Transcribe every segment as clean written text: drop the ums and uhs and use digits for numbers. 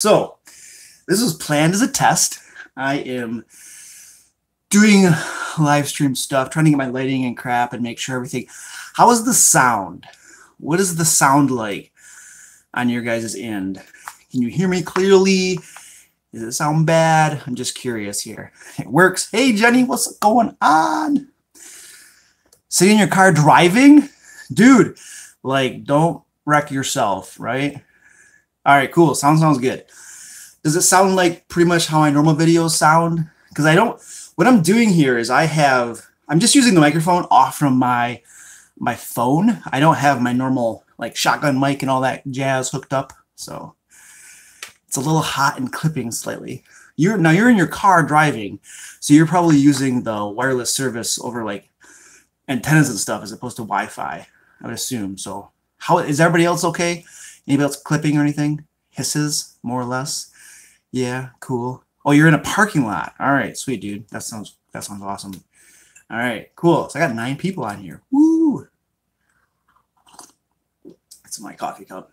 So this was planned as a test. I am doing live stream stuff, trying to get my lighting and crap and make sure everything. How is the sound? What is the sound like on your guys' end? Can you hear me clearly? Does it sound bad? I'm just curious here. It works. Hey, Jenny, what's going on? Sitting in your car driving? Dude, like, don't wreck yourself, right? All right, cool. Sounds good. Does it sound like pretty much how my normal videos sound? Because I don't, what I'm doing here is I'm just using the microphone off from my phone. I don't have my normal like shotgun mic and all that jazz hooked up. So it's a little hot and clipping slightly. You're in your car driving, so you're probably using the wireless service over like antennas and stuff as opposed to Wi-Fi, I would assume. So how is everybody else okay? Anybody else clipping or anything? Hisses, more or less? Yeah, cool. Oh, you're in a parking lot. All right, sweet, dude. That sounds awesome. All right, cool. So I got 9 people on here. Woo! That's my coffee cup.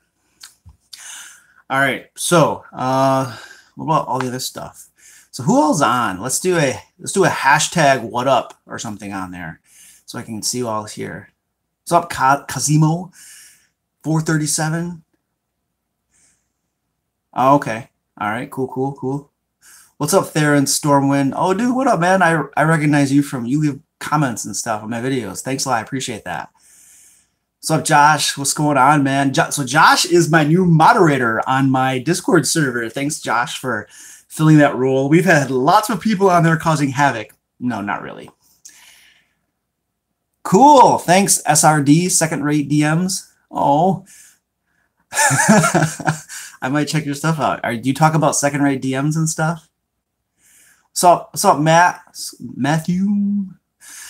All right, so what about all the other stuff? So who all's on? Let's do a hashtag what up or something on there, so I can see who all's here. What's up, Kazimo? 437. Oh, okay. All right, cool. What's up, Theron Stormwind? Oh, dude, what up, man? I recognize you you leave comments and stuff on my videos. Thanks a lot. I appreciate that. What's up, Josh? What's going on, man? So Josh is my new moderator on my Discord server. Thanks, Josh, for filling that role. We've had lots of people on there causing havoc. No, not really. Cool. Thanks, SRD, second-rate DMs. Oh. I might check your stuff out. Do you talk about second-rate DMs and stuff? What's up, Matthew?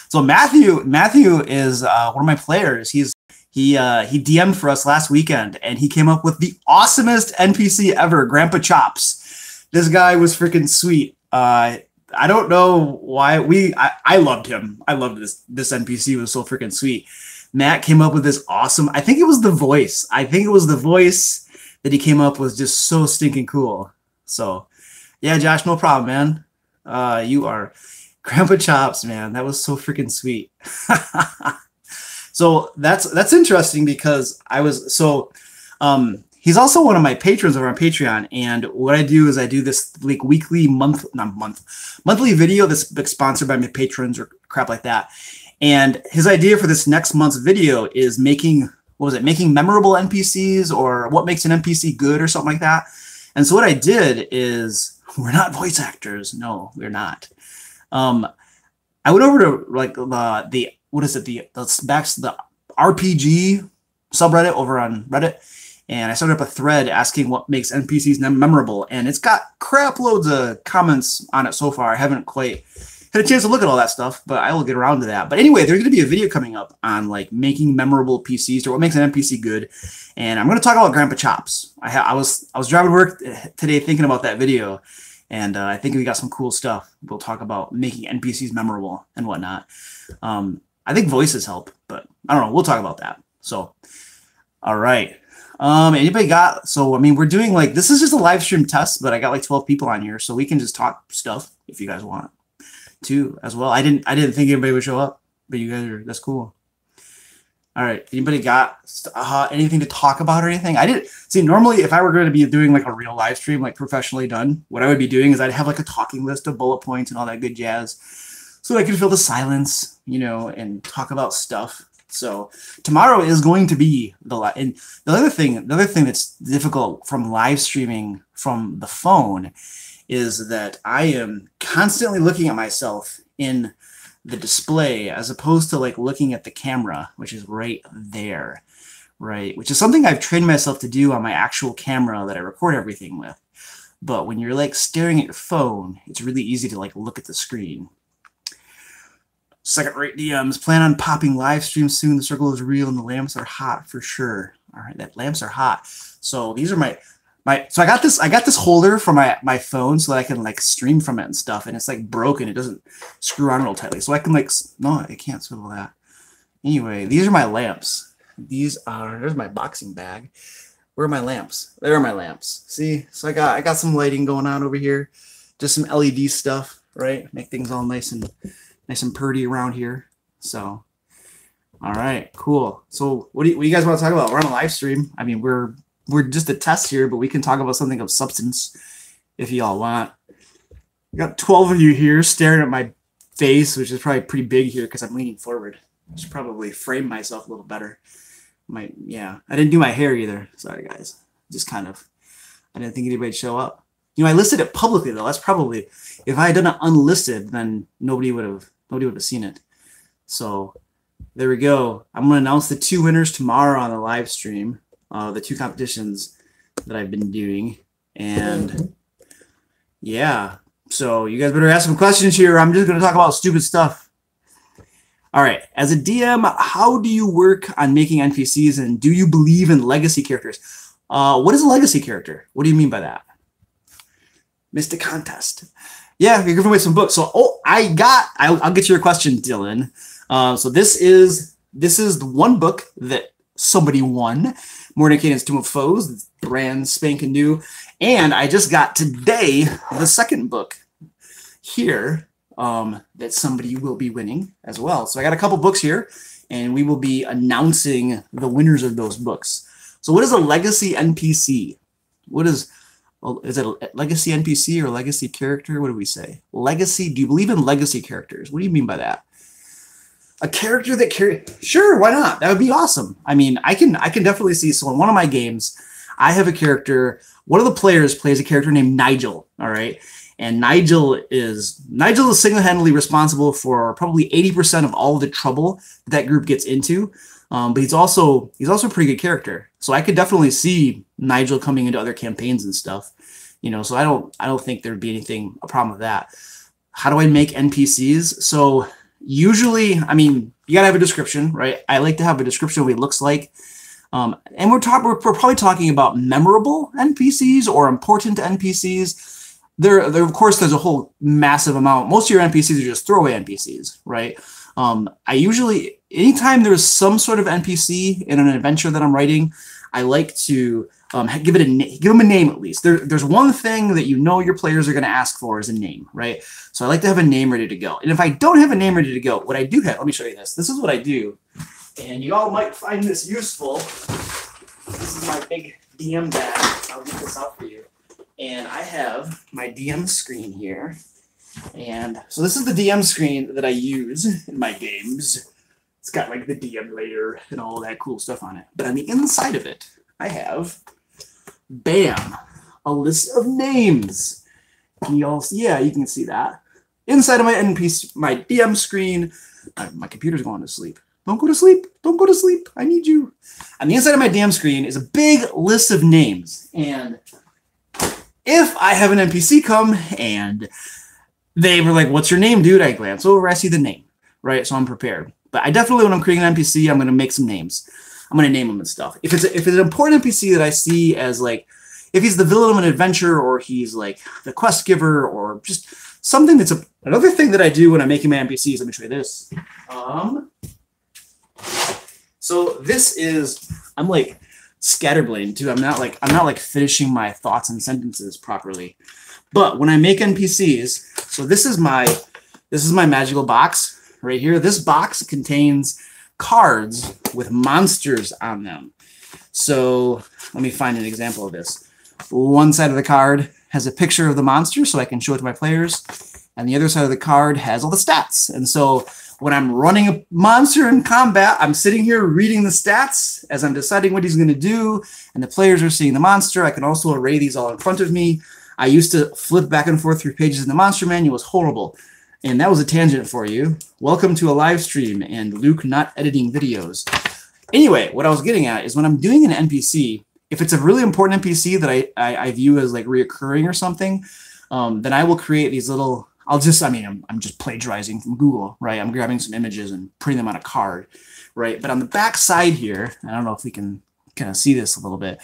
So Matthew is one of my players. He DM'd for us last weekend, and he came up with the awesomest NPC ever, Grandpa Chops. This guy was freaking sweet. I don't know why I loved him. I loved this NPC. It was so freaking sweet. Matt came up with this awesome. I think it was the voice. That he came up with, just so stinking cool. So yeah, Josh, no problem, man. You are Grandpa Chops, man. That was so freaking sweet. So that's interesting because he's also one of my patrons over on Patreon, and what I do is I do this like weekly monthly video that's sponsored by my patrons or crap like that. And his idea for this next month's video is making memorable NPCs, or what makes an NPC good, or something like that. And so what I did is, we're not voice actors. No, we're not. I went over to like the RPG subreddit over on Reddit, and I started up a thread asking what makes NPCs memorable, and it's got crap loads of comments on it so far. I haven't quite had a chance to look at all that stuff, but I will get around to that. But anyway, there's going to be a video coming up on like making memorable PCs, or what makes an NPC good, and I'm going to talk about Grandpa Chops. I was driving to work today thinking about that video, and I think we got some cool stuff. We'll talk about making NPCs memorable and whatnot. I think voices help, but I don't know. We'll talk about that. So, all right. Anybody got? So I mean, we're doing like, this is just a live stream test, but I got like 12 people on here, so we can just talk stuff if you guys want to as well. I didn't think anybody would show up, but you guys that's cool. All right. Anybody got anything to talk about or anything? I didn't see. Normally, if I were going to be doing like a real live stream, like professionally done, what I would be doing is I'd have like a talking list of bullet points and all that good jazz, so I could fill the silence, and talk about stuff. So tomorrow is going to be and the other thing that's difficult from live streaming from the phone is that I am constantly looking at myself in the display, as opposed to like looking at the camera, which is right there, right? Which is something I've trained myself to do on my actual camera that I record everything with. But when you're like staring at your phone, it's really easy to like look at the screen. Second-rate DMs. Plan on popping live stream soon. The circle is real and the lamps are hot for sure. All right, that lamps are hot. So these are so I got this holder for my phone so that I can like stream from it and stuff, and it's like broken. It doesn't screw on real tightly. So I can no, I can't swivel that. Anyway, these are my lamps. There's my boxing bag. Where are my lamps? There are my lamps. See, so I got some lighting going on over here, just some LED stuff, right? Make things all nice and pretty around here. So, all right, cool. So what do you guys want to talk about? We're on a live stream. I mean, we're just a test here, but we can talk about something of substance if y'all want. We got 12 of you here staring at my face, which is probably pretty big here because I'm leaning forward. I should probably frame myself a little better. Yeah, I didn't do my hair either. Sorry, guys. Just kind of, I didn't think anybody'd show up. You know, I listed it publicly though. That's probably, if I had done it unlisted, then nobody would have seen it. So there we go. I'm gonna announce the 2 winners tomorrow on the live stream. The 2 competitions that I've been doing, and yeah. So you guys better ask some questions here. I'm just gonna talk about stupid stuff. All right, as a DM, how do you work on making NPCs, and do you believe in legacy characters? What is a legacy character? What do you mean by that? Missed a contest. Yeah, you're giving away some books. So, I'll get to your question, Dylan. So this is the one book that somebody won, Mordecai's Tomb of Foes. It's brand spanking new, and I just got today the second book here. That somebody will be winning as well. So I got a couple books here, and we will be announcing the winners of those books. So what is a legacy NPC? What is it a legacy NPC or legacy character? What do we say? Legacy, do you believe in legacy characters? What do you mean by that? A character that sure, why not? That would be awesome. I mean, I can definitely see, so in one of my games, I have a character, one of the players plays a character named Nigel, all right? And Nigel is single-handedly responsible for probably 80% of all the trouble that group gets into. But he's also a pretty good character. So I could definitely see Nigel coming into other campaigns and stuff. You know, so I don't think there'd be a problem with that. How do I make NPCs? So usually, I mean, you gotta have a description, right? I like to have a description of what he looks like. And we're probably talking about memorable NPCs or important NPCs. There, of course, there's a whole massive amount. Most of your NPCs are just throwaway NPCs, right? I usually, anytime there's some sort of NPC in an adventure that I'm writing, I like to give them a name at least. There's one thing that you know your players are going to ask for is a name, right? So I like to have a name ready to go. And if I don't have a name ready to go, what I do have, let me show you this. This is what I do, and you all might find this useful. This is my big DM bag. I'll get this out for you. And I have my DM screen here. And so this is the DM screen that I use in my games. It's got like the DM layer and all that cool stuff on it. But on the inside of it, I have, bam, a list of names. Can you all see? Yeah, you can see that. Inside of my NPC, my DM screen, my computer's going to sleep. Don't go to sleep. Don't go to sleep. I need you. On the inside of my DM screen is a big list of names. And if I have an NPC come and they were like, what's your name, dude? I glance over, I see the name, right? So I'm prepared. But I definitely, when I'm creating an NPC, I'm going to make some names. I'm going to name them and stuff. If it's an important NPC that I see as like, if he's the villain of an adventure or he's like the quest giver or just something that's another thing that I do when I'm making my NPCs, let me show you this. So this is, I'm like scatterbrained too. I'm not like finishing my thoughts and sentences properly. But when I make NPCs, so this is my magical box right here. This box contains cards with monsters on them. So let me find an example of this. One side of the card has a picture of the monster so I can show it to my players. And the other side of the card has all the stats. And so when I'm running a monster in combat, I'm sitting here reading the stats as I'm deciding what he's going to do. And the players are seeing the monster. I can also array these all in front of me. I used to flip back and forth through pages in the monster manual. It was horrible. And that was a tangent for you. Welcome to a live stream and Luke not editing videos. Anyway, what I was getting at is when I'm doing an NPC, if it's a really important NPC that I view as like reoccurring or something, then I will create these little, I'm just plagiarizing from Google, right? I'm grabbing some images and putting them on a card, right? But on the back side here, I don't know if we can kind of see this a little bit,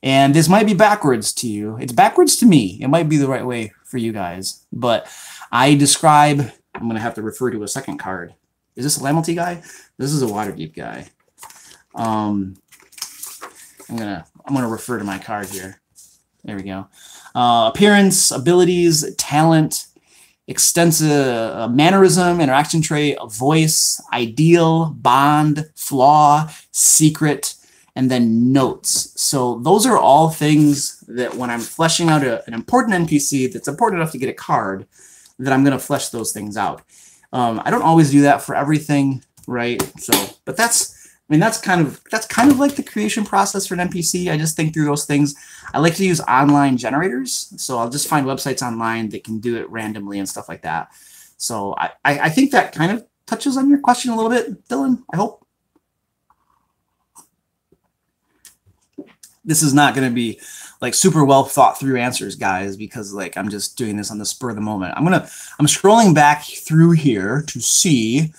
and this might be backwards to you. It's backwards to me. It might be the right way for you guys, but I describe, I'm going to have to refer to a second card. Is this a Lamilty guy? This is a Waterdeep guy. I'm gonna refer to my card here. There we go. Appearance, abilities, talent, extensive mannerism, interaction trait, voice, ideal, bond, flaw, secret, and then notes. So those are all things that when I'm fleshing out an important NPC that's important enough to get a card, that I'm going to flesh those things out. I don't always do that for everything, right? So, but that's kind of like the creation process for an NPC. I just think through those things. I like to use online generators, so I'll just find websites online that can do it randomly and stuff like that. So I think that kind of touches on your question a little bit, Dylan, I hope. This is not going to be like super well thought through answers, guys, because like I'm just doing this on the spur of the moment. I'm scrolling back through here to see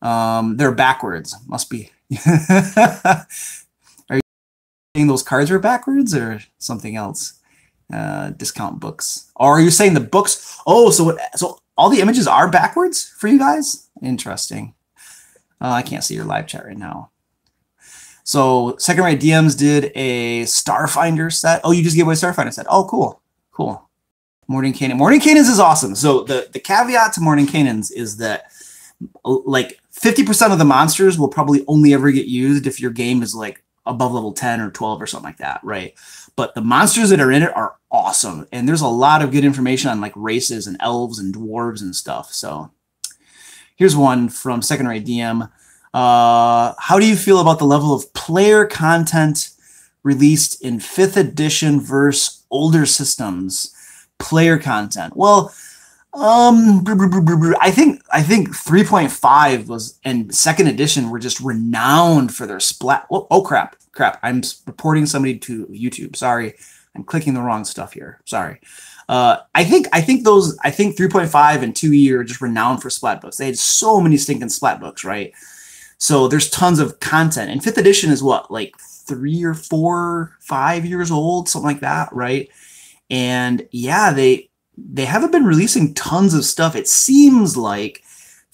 they're backwards. Must be. Are you saying those cards are backwards or something else? Discount books. Or are you saying the books? Oh, so all the images are backwards for you guys? Interesting. I can't see your live chat right now. So Second Rate DMs did a Starfinder set. Oh, you just gave away a Starfinder set. Oh, cool. Cool. Morning Canaan. Morning Canaans is awesome. So the caveat to Morning Canaans is that like 50% of the monsters will probably only ever get used if your game is like above level 10 or 12 or something like that, right? But the monsters that are in it are awesome. And there's a lot of good information on like races and elves and dwarves and stuff. So here's one from Second Rate DM. How do you feel about the level of player content released in 5th edition versus older systems? Player content. Well, I think 3.5 was and 2nd edition were just renowned for their splat. Oh crap. I'm reporting somebody to YouTube. Sorry. I'm clicking the wrong stuff here. Sorry. I think 3.5 and 2E are just renowned for splat books. They had so many stinking splat books, right? So there's tons of content. And 5th edition is what, like 3 or 4, 5 years old, something like that, right? And yeah, they haven't been releasing tons of stuff. It seems like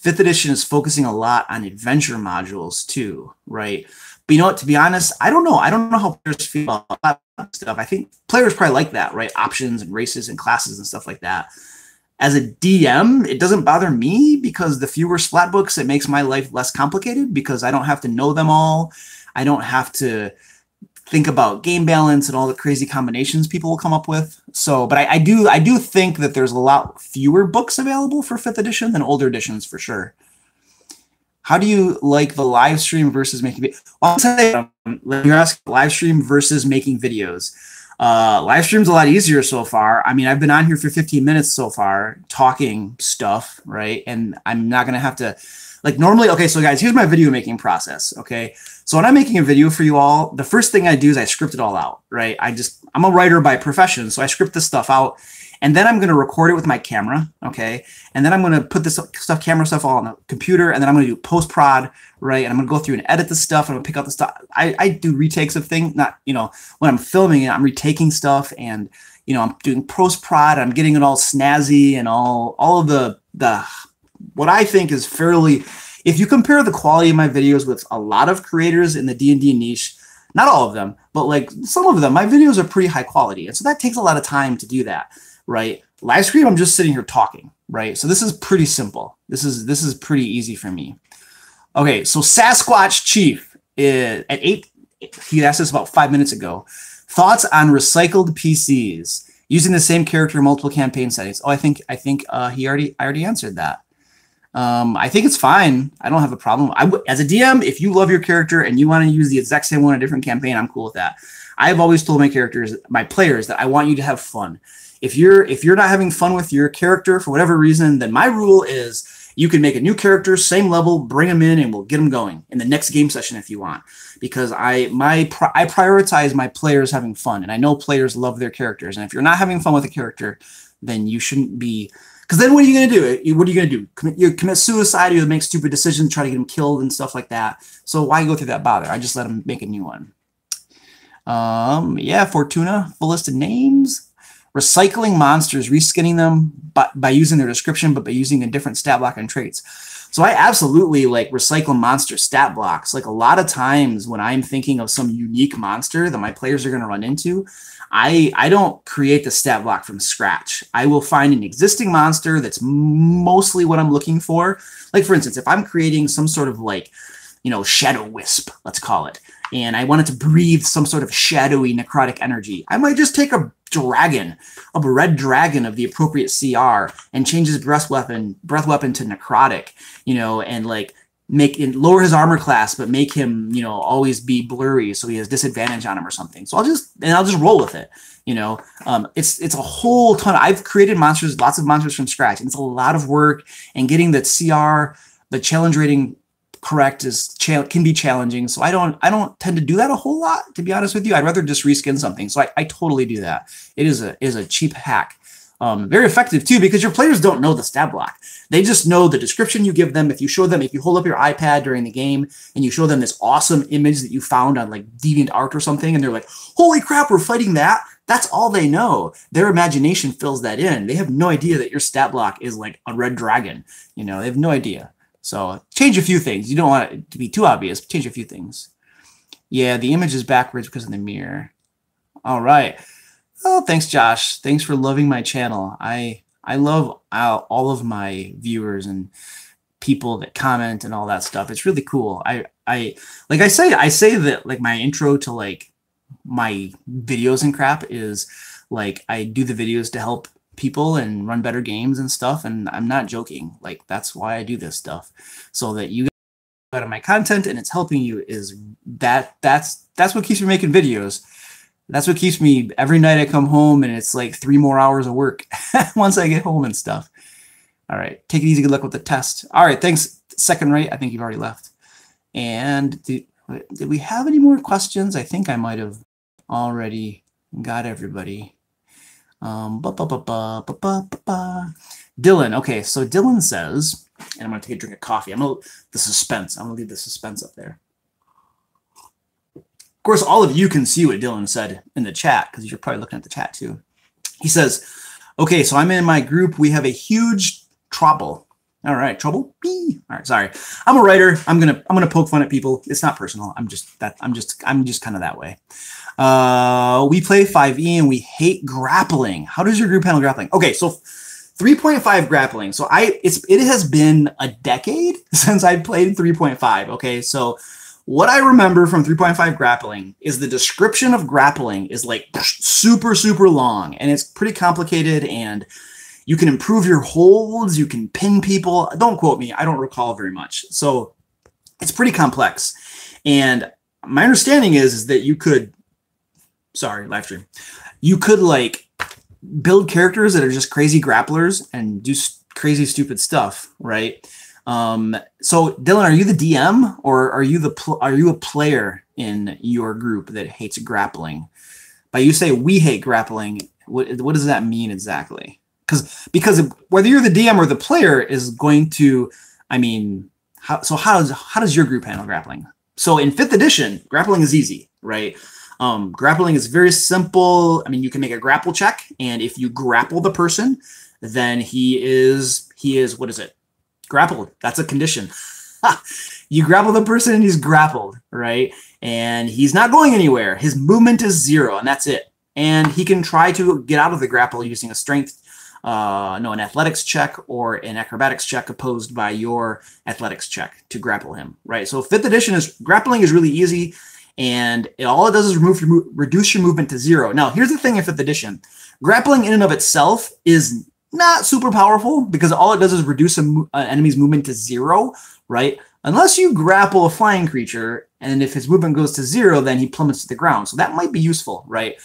5th edition is focusing a lot on adventure modules too, right? But you know what, to be honest, I don't know. I don't know how players feel about that stuff. I think players probably like that, right? Options and races and classes and stuff like that. As a DM, it doesn't bother me because the fewer splat books, it makes my life less complicated because I don't have to know them all. I don't have to think about game balance and all the crazy combinations people will come up with. So, but I do think that there's a lot fewer books available for 5th edition than older editions for sure. How do you like the live stream versus making videos? Well, I'll tell you, you're asking live stream versus making videos. Live stream's a lot easier so far. I mean, I've been on here for 15 minutes so far talking stuff, right? And I'm not going to have to, like normally, okay, so guys, here's my video making process, okay? So when I'm making a video for you all, the first thing I do is I script it all out, right? I'm a writer by profession, so I script this stuff out. And then I'm going to record it with my camera, okay? And then I'm going to put this camera stuff all on the computer, and then I'm going to do post-prod, right? And I'm going to go through and edit the stuff, and I'm going to pick out the stuff. I do retakes of things, not, you know, when I'm filming it, I'm retaking stuff, and, you know, I'm doing post-prod, I'm getting it all snazzy, and all of the what I think is fairly, if you compare the quality of my videos with a lot of creators in the D&D niche, not all of them, but like some of them, my videos are pretty high quality. And so that takes a lot of time to do that. Right? Live stream, I'm just sitting here talking, right? So this is pretty simple. This is pretty easy for me. Okay, so Sasquatch Chief at 8, he asked us about 5 minutes ago. Thoughts on recycled PCs using the same character in multiple campaign settings? Oh, I think I already answered that. I think it's fine. I don't have a problem. As a DM, if you love your character and you want to use the exact same one in a different campaign, I'm cool with that. I've always told my players that I want you to have fun. If you're not having fun with your character for whatever reason, then my rule is you can make a new character, same level, bring them in, and we'll get them going in the next game session if you want. Because I prioritize my players having fun, and I know players love their characters. And if you're not having fun with a character, then you shouldn't be. Because then what are you going to do? What are you going to do? You commit suicide, you make stupid decisions, try to get them killed and stuff like that. So why go through that bother? I just let them make a new one. Yeah, Fortuna, full list of names. Recycling monsters, reskinning them by using their description, but by using a different stat block and traits. So I absolutely like recycle monster stat blocks. Like a lot of times when I'm thinking of some unique monster that my players are going to run into, I don't create the stat block from scratch. I will find an existing monster that's mostly what I'm looking for. Like for instance, if I'm creating some sort of like, you know, shadow wisp, let's call it, and I want it to breathe some sort of shadowy necrotic energy, I might just take a dragon, a red dragon of the appropriate CR, and change his breath weapon to necrotic, you know, and like make it lower his armor class, but make him, you know, always be blurry so he has disadvantage on him or something. So I'll just roll with it, you know. It's a whole ton. I've created monsters, lots of monsters from scratch, and it's a lot of work. And getting the CR, the challenge rating correct can be challenging. So I don't tend to do that a whole lot, to be honest with you. I'd rather just reskin something. So I totally do that. It is a cheap hack. Very effective too, because your players don't know the stat block. They just know the description you give them. If you hold up your iPad during the game and you show them this awesome image that you found on like DeviantArt or something, and they're like, holy crap, we're fighting that. That's all they know. Their imagination fills that in. They have no idea that your stat block is like a red dragon. You know, they have no idea. So change a few things. You don't want it to be too obvious, but change a few things. Yeah, the image is backwards because of the mirror. All right. Oh, thanks, Josh. Thanks for loving my channel. I love all of my viewers and people that comment and all that stuff. It's really cool. I say that like my intro to like my videos and crap is like I do the videos to help people and run better games and stuff, and I'm not joking. Like that's why I do this stuff, so that you get out of my content and it's helping you. That's what keeps me making videos. That's what keeps me every night I come home and it's like 3 more hours of work once I get home and stuff. All right. Take it easy. Good luck with the test. All right. Thanks. Second right. I think you've already left. And did we have any more questions? I think I might have already got everybody. Dylan. Okay. So Dylan says, and I'm going to take a drink of coffee. I'm going to leave the suspense up there. Of course, all of you can see what Dylan said in the chat because you're probably looking at the chat too. He says, okay, so I'm in my group. We have a huge trouble. All right, trouble. All right, sorry. I'm a writer. I'm gonna poke fun at people. It's not personal. I'm just kind of that way. We play 5e and we hate grappling. How does your group handle grappling? Okay, so 3.5 grappling. So it has been a decade since I played 3.5. Okay, so what I remember from 3.5 grappling is the description of grappling is like super, super long, and it's pretty complicated, and you can improve your holds, you can pin people. Don't quote me, I don't recall very much. So it's pretty complex. And my understanding is that you could, live stream. You could like build characters that are just crazy grapplers and do crazy, stupid stuff, right? So Dylan, are you the DM or are you a player in your group that hates grappling? By you say we hate grappling, what does that mean exactly? Because whether you're the DM or the player is going to, I mean, how does your group handle grappling? So in 5th edition, grappling is easy, right? Grappling is very simple. I mean, you can make a grapple check, and if you grapple the person, then he is what is it? Grappled. That's a condition. You grapple the person and he's grappled, right? And he's not going anywhere. His movement is 0, and that's it. And he can try to get out of the grapple using an athletics check or an acrobatics check opposed by your athletics check to grapple him, right? So 5th edition grappling is really easy, and all it does is reduce your movement to 0. Now, here's the thing in 5th edition. Grappling in and of itself is not super powerful because all it does is reduce an enemy's movement to 0, right? Unless you grapple a flying creature, and if his movement goes to 0, then he plummets to the ground. So that might be useful, right?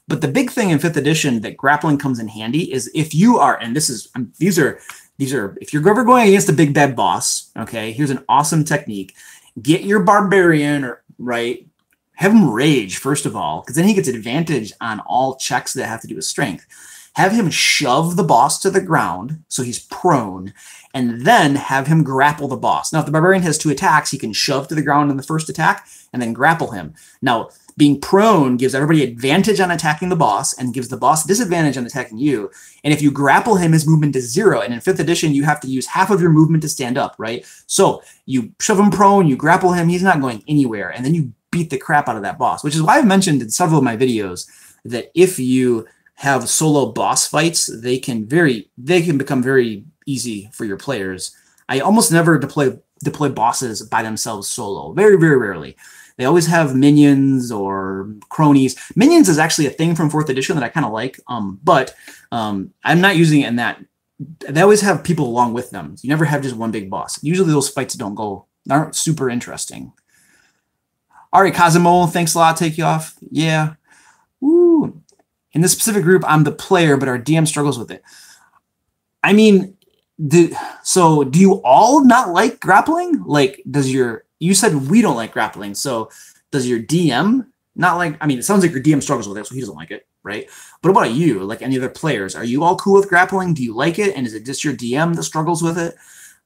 But the big thing in 5th edition that grappling comes in handy is if you are, and these are, if you're ever going against a big bad boss, okay, here's an awesome technique. Get your barbarian, right? Have him rage, first of all, because then he gets advantage on all checks that have to do with strength. Have him shove the boss to the ground so he's prone, and then have him grapple the boss. Now, if the barbarian has 2 attacks, he can shove to the ground in the first attack and then grapple him. Now, being prone gives everybody advantage on attacking the boss and gives the boss disadvantage on attacking you. And if you grapple him, his movement is 0. And in 5th edition, you have to use half of your movement to stand up, right? So you shove him prone, you grapple him, he's not going anywhere. And then you beat the crap out of that boss, which is why I've mentioned in several of my videos that if you have solo boss fights, they can become very easy for your players. I almost never deploy bosses by themselves solo. Very, very rarely. They always have minions or cronies. Minions is actually a thing from 4th edition that I kind of like, but I'm not using it in that. They always have people along with them. You never have just one big boss. Usually those fights aren't super interesting. All right, Cosimo, thanks a lot. Take you off. Yeah. Woo. In this specific group, I'm the player, but our DM struggles with it. I mean, do you all not like grappling? Like, you said we don't like grappling, so does your DM not like, I mean, it sounds like your DM struggles with it, so he doesn't like it, right? But what about you? Like any other players, are you all cool with grappling? Do you like it? And is it just your DM that struggles with it?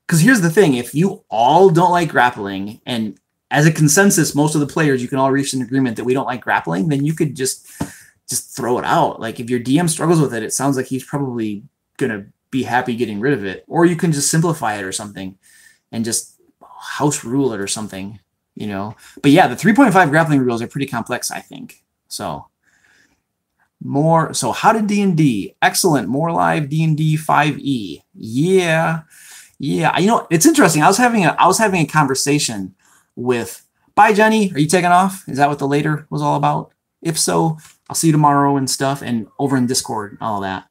Because here's the thing, if you all don't like grappling, and as a consensus, most of the players, you can all reach an agreement that we don't like grappling, then you could just throw it out. Like if your DM struggles with it, it sounds like he's probably going to be happy getting rid of it. Or you can just simplify it or something and just house rule it or something, you know. But yeah, the 3.5 grappling rules are pretty complex, I think. So how did D&D? Excellent. More live D&D 5e. Yeah. You know, it's interesting. I was having a conversation with, bye Jenny, are you taking off? Is that what the later was all about? If so, I'll see you tomorrow and stuff, and over in Discord, all of that.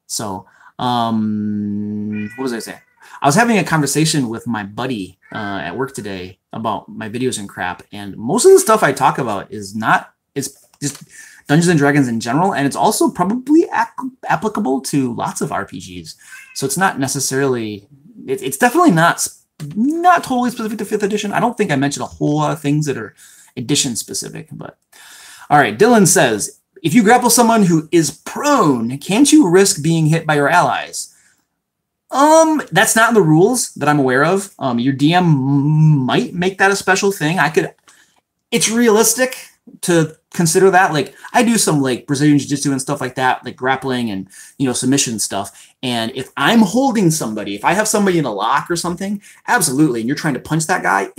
So what was I saying? I was having a conversation with my buddy at work today about my videos and crap, and most of the stuff I talk about it's just Dungeons and Dragons in general, and it's also probably applicable to lots of RPGs. So it's not necessarily, it's definitely not totally specific to 5th edition. I don't think I mentioned a whole lot of things that are edition specific, but all right. Dylan says, if you grapple someone who is prone, can't you risk being hit by your allies? That's not in the rules that I'm aware of. Your DM might make that a special thing. It's realistic to consider that. Like I do some like Brazilian Jiu-Jitsu and stuff like that, like grappling and, you know, submission stuff. And if I'm holding somebody, if I have somebody in a lock or something, absolutely. And you're trying to punch that guy,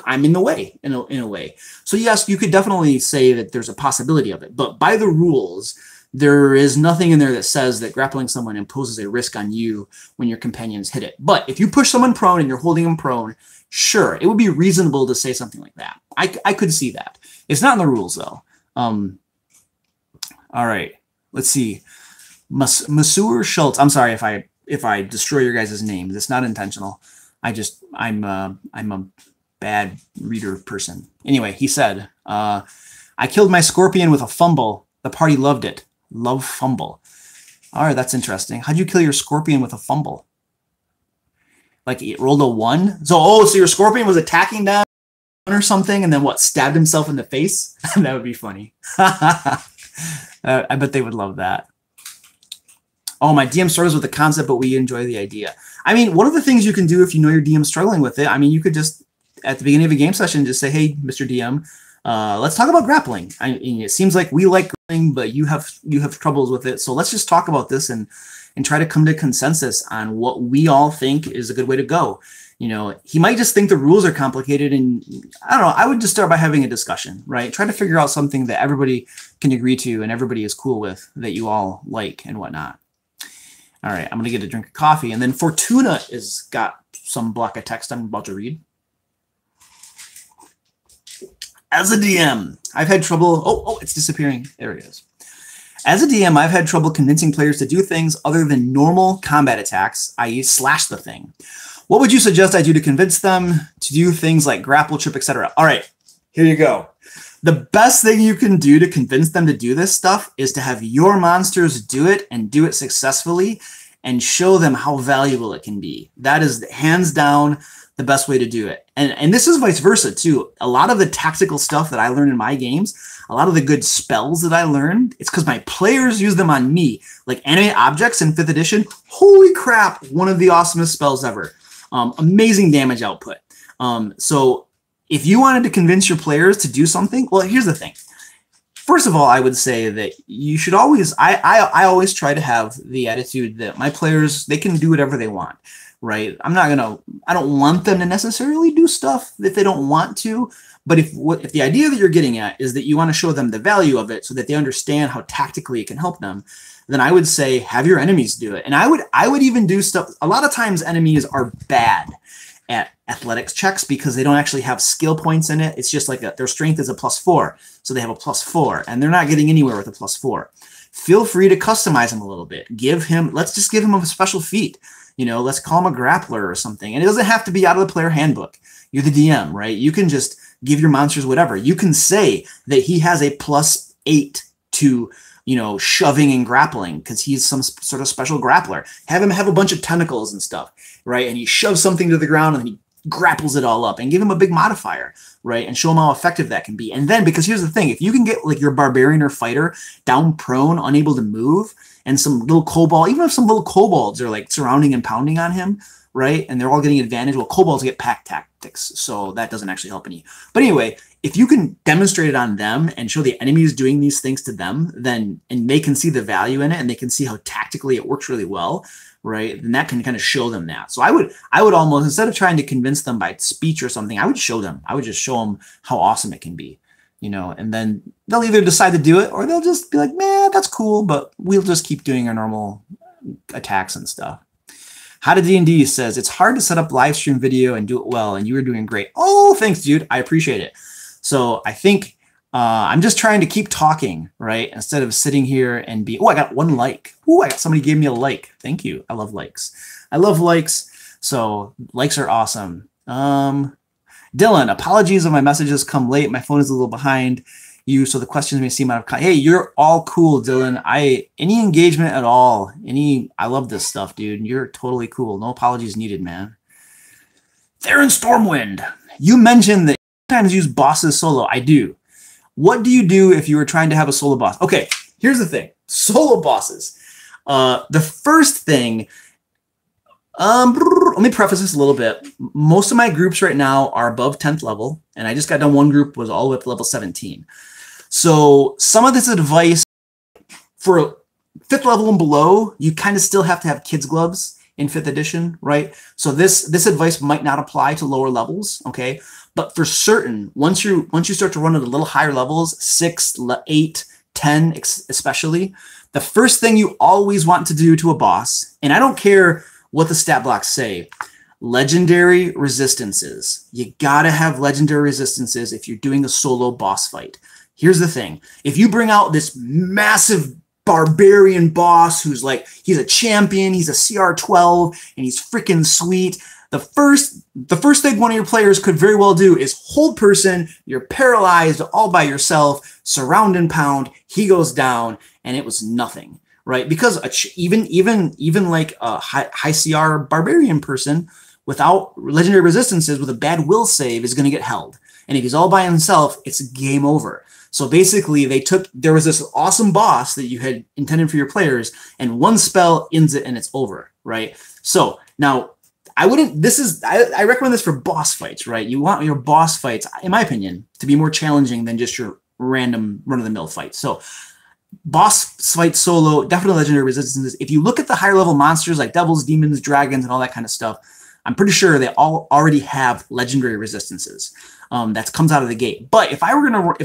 I'm in the way in a way. So yes, you could definitely say that there's a possibility of it, but by the rules, there is nothing in there that says that grappling someone imposes a risk on you when your companions hit it. But if you push someone prone and you're holding them prone, sure, it would be reasonable to say something like that. I could see that. It's not in the rules though. All right, let's see. Masur Schultz. I'm sorry if I destroy your guys' names. It's not intentional. I'm a bad reader person. Anyway, he said, I killed my scorpion with a fumble. The party loved it. Love fumble. All right, that's interesting. How'd you kill your scorpion with a fumble? Like it rolled a 1? So your scorpion was attacking them or something, and then what, stabbed himself in the face? That would be funny. I bet they would love that. Oh, my DM struggles with the concept, but we enjoy the idea. I mean, one of the things you can do if you know your DM struggling with it, I mean, you could just, at the beginning of a game session, just say, hey, Mr. DM, let's talk about grappling. I mean, it seems like we like grappling, but you have troubles with it. So let's just talk about this and try to come to consensus on what we all think is a good way to go. You know, he might just think the rules are complicated, and I don't know. I would just start by having a discussion, right? Try to figure out something that everybody can agree to and everybody is cool with, that you all like and whatnot. All right, I'm gonna get a drink of coffee, and then Fortuna has got some block of text I'm about to read. As a DM, I've had trouble. Oh, it's disappearing. There it is. As a DM, I've had trouble convincing players to do things other than normal combat attacks, i.e. slash the thing. What would you suggest I do to convince them to do things like grapple, trip, etc.? All right, here you go. The best thing you can do to convince them to do this stuff is to have your monsters do it and do it successfully and show them how valuable it can be. That is hands down the best way to do it. And this is vice versa too. A lot of the tactical stuff that I learned in my games, a lot of the good spells that I learned, it's because my players use them on me. Like animate objects in 5th edition, holy crap, one of the awesomest spells ever. Amazing damage output. So if you wanted to convince your players to do something, well, here's the thing. first of all, I would say that you should always, I always try to have the attitude that my players, they can do whatever they want, right? I don't want them to necessarily do stuff that they don't want to, but if the idea that you're getting at is that you want to show them the value of it so that they understand how tactically it can help them, then I would say have your enemies do it. And I would even do stuff. A lot of times enemies are bad at athletics checks because they don't actually have skill points in it. It's just like their strength is a +4. So they have a +4 and they're not getting anywhere with a +4. Feel free to customize him a little bit. Let's just give him a special feat. You know, let's call him a grappler or something. And it doesn't have to be out of the player handbook. You're the DM, right? You can just give your monsters whatever. You can say that he has a +8 to, you know, shoving and grappling because he's some sort of special grappler. Have him have a bunch of tentacles and stuff, right? And he shoves something to the ground and he grapples it all up, and give him a big modifier, right? And show him how effective that can be. And then, because here's the thing, if you can get like your barbarian or fighter down prone, unable to move, and some little kobold, even if some little kobolds are like surrounding and pounding on him, right? And they're all getting advantage. Well, kobolds get pack tactics, so that doesn't actually help any. But anyway, if you can demonstrate it on them and show the enemies doing these things to them, then, and they can see the value in it and they can see how tactically it works really well, right? Then that can kind of show them that. So I would almost, instead of trying to convince them by speech or something, I would show them. I would just show them how awesome it can be, you know, and then they'll either decide to do it or they'll just be like, man, that's cool, but we'll just keep doing our normal attacks and stuff. How to D&D says, it's hard to set up live stream video and do it well, and you were doing great. Oh, thanks, dude. I appreciate it. So I think I'm just trying to keep talking, right? Instead of sitting here and be, oh, I got 1 like. Oh, somebody gave me a like. Thank you. I love likes. I love likes. So likes are awesome. Dylan, apologies if my messages come late. My phone is a little behind you, so the questions may seem out of hey, you're all cool, Dylan. Any engagement at all, I love this stuff, dude. You're totally cool. No apologies needed, man. Theron Stormwind, you mentioned that you sometimes use bosses solo. I do. What do you do if you were trying to have a solo boss? Okay, here's the thing. Solo bosses. The first thing, let me preface this a little bit. Most of my groups right now are above 10th level, and I just got done one group was all the way up to level 17. So some of this advice for 5th level and below, you kind of still have to have kids gloves in 5th edition, right? So this advice might not apply to lower levels, okay? But for certain, once you start to run at a little higher levels, 6, 8, 10 especially, the first thing you always want to do to a boss, and I don't care what the stat blocks say, legendary resistances. You gotta have legendary resistances if you're doing a solo boss fight. Here's the thing. If you bring out this massive barbarian boss who's like, he's a champion, he's a CR12, and he's freaking sweet, the first thing one of your players could very well do is hold person, you're paralyzed all by yourself, surround and pound, he goes down, and it was nothing, right? Because even like a high CR barbarian person without legendary resistances with a bad will save is going to get held. And if he's all by himself, it's game over. So basically there was this awesome boss that you had intended for your players, and one spell ends it and it's over, right? So now I recommend this for boss fights, right? You want your boss fights, in my opinion, to be more challenging than just your random run-of-the-mill fight. So boss fight solo, definitely legendary resistances. If you look at the higher level monsters like devils, demons, dragons, and all that kind of stuff, I'm pretty sure they all already have legendary resistances. That comes out of the gate. But if I were gonna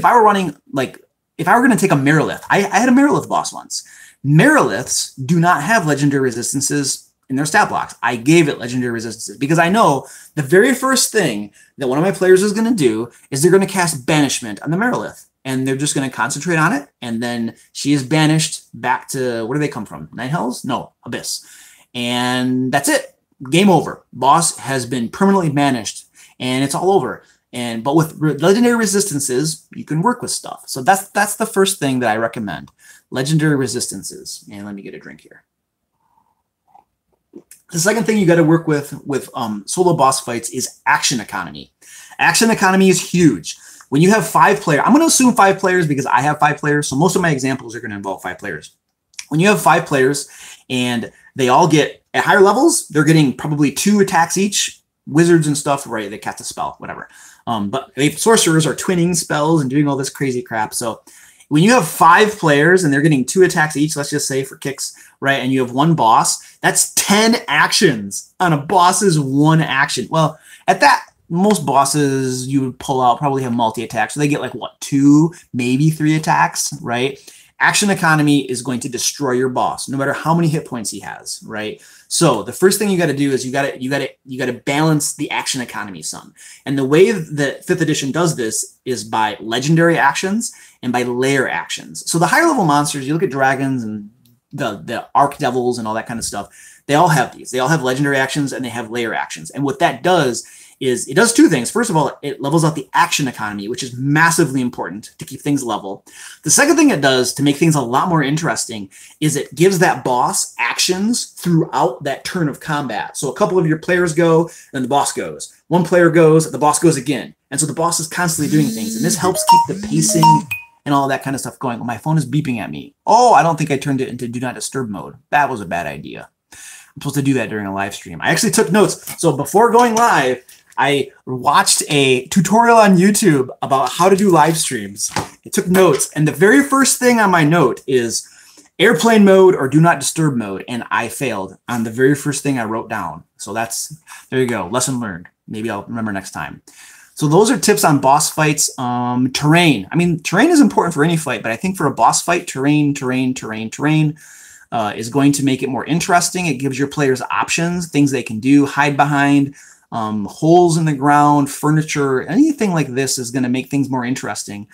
take a Merilith, I had a Merilith boss once. Meriliths do not have legendary resistances in their stat blocks. I gave it legendary resistances because I know the very first thing that one of my players is going to do is they're going to cast Banishment on the Merilith, and they're just going to concentrate on it, and then she is banished back to, where do they come from? Night Hells? No, Abyss. And that's it. Game over. Boss has been permanently banished, and it's all over. But with legendary resistances, you can work with stuff. So that's the first thing that I recommend. Legendary resistances. And let me get a drink here. The second thing you got to work with solo boss fights is action economy. Action economy is huge. When you have 5 players, I'm going to assume 5 players because I have 5 players. So most of my examples are going to involve 5 players. When you have 5 players and they all get, at higher levels, they're getting probably 2 attacks each. Wizards and stuff, right? They cast a spell, whatever. But sorcerers are twinning spells and doing all this crazy crap. So When you have 5 players and they're getting 2 attacks each, let's just say for kicks, right? And you have 1 boss, that's 10 actions on a boss's 1 action. Well, at that, most bosses you would pull out probably have multi-attacks. So they get like, what, 2, maybe 3 attacks, right? Action economy is going to destroy your boss, no matter how many hit points he has, right? So the first thing you got to do is you got to balance the action economy some. And the way that 5th edition does this is by legendary actions and by lair actions. So the higher level monsters, you look at dragons and the archdevils and all that kind of stuff, they all have these. They all have legendary actions and they have lair actions. And what that does is it does 2 things. First of all, it levels out the action economy, which is massively important to keep things level. The second thing it does to make things a lot more interesting is it gives that boss actions throughout that turn of combat. So a couple of your players go, then the boss goes. 1 player goes, the boss goes again. And so the boss is constantly doing things. And this helps keep the pacing and all that kind of stuff going. Well, my phone is beeping at me. Oh, I don't think I turned it into do not disturb mode. That was a bad idea. I'm supposed to do that during a live stream. I actually took notes. So before going live, I watched a tutorial on YouTube about how to do live streams. I took notes, and the very first thing on my note is airplane mode or do not disturb mode, and I failed on the very first thing I wrote down. So there you go, lesson learned. Maybe I'll remember next time. So those are tips on boss fights. Terrain. I mean, terrain is important for any fight, but I think for a boss fight, terrain is going to make it more interesting. It gives your players options, things they can do, hide behind, holes in the ground, furniture, anything like this is going to make things more interesting.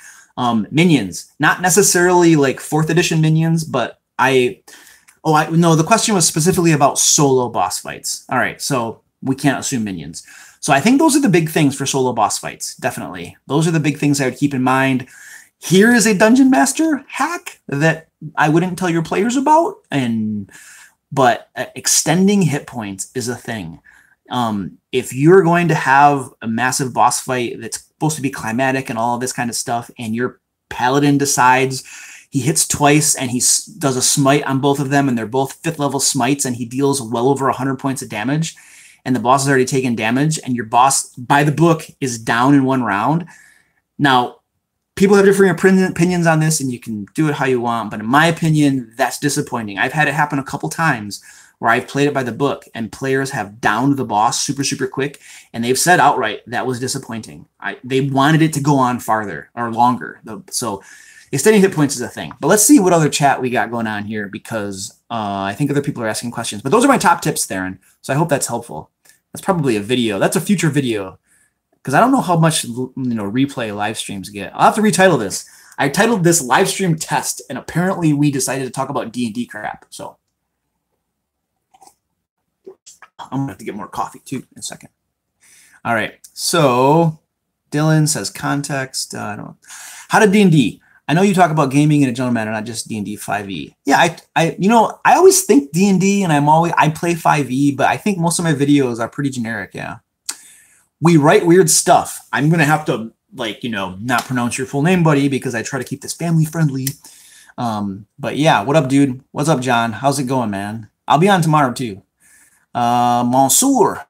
Minions, not necessarily like 4th edition minions, but no, the question was specifically about solo boss fights. All right, so we can't assume minions. So I think those are the big things for solo boss fights, definitely. Those are the big things I would keep in mind. Here is a Dungeon Master hack that I wouldn't tell your players about, but extending hit points is a thing. If you're going to have a massive boss fight that's supposed to be climatic and all of this kind of stuff, and your paladin decides he hits twice and he does a smite on both of them, and they're both 5th level smites, and he deals well over 100 points of damage, and the boss has already taken damage, and your boss, by the book, is down in 1 round. Now, people have different opinions on this, and you can do it how you want, but in my opinion, that's disappointing. I've had it happen a couple times where I've played it by the book and players have downed the boss super, super quick, and they've said outright that was disappointing. They wanted it to go on farther or longer. So extending hit points is a thing. But let's see what other chat we got going on here, because I think other people are asking questions. But those are my top tips, Theron. So I hope that's helpful. That's probably a video. That's a future video, because I don't know how much replay live streams get. I'll have to retitle this. I titled this live stream test, and apparently we decided to talk about D&D crap. So I'm going to have to get more coffee, too, in a second. All right. So Dylan says context. I don't know. How to D&D. I know you talk about gaming in a general manner, not just D&D 5e. Yeah, I always think D&D, and I play 5e, but I think most of my videos are pretty generic, yeah. We write weird stuff. I'm going to have to, not pronounce your full name, buddy, because I try to keep this family friendly. But yeah, what up, dude? What's up, John? How's it going, man? I'll be on tomorrow, too. Monsieur.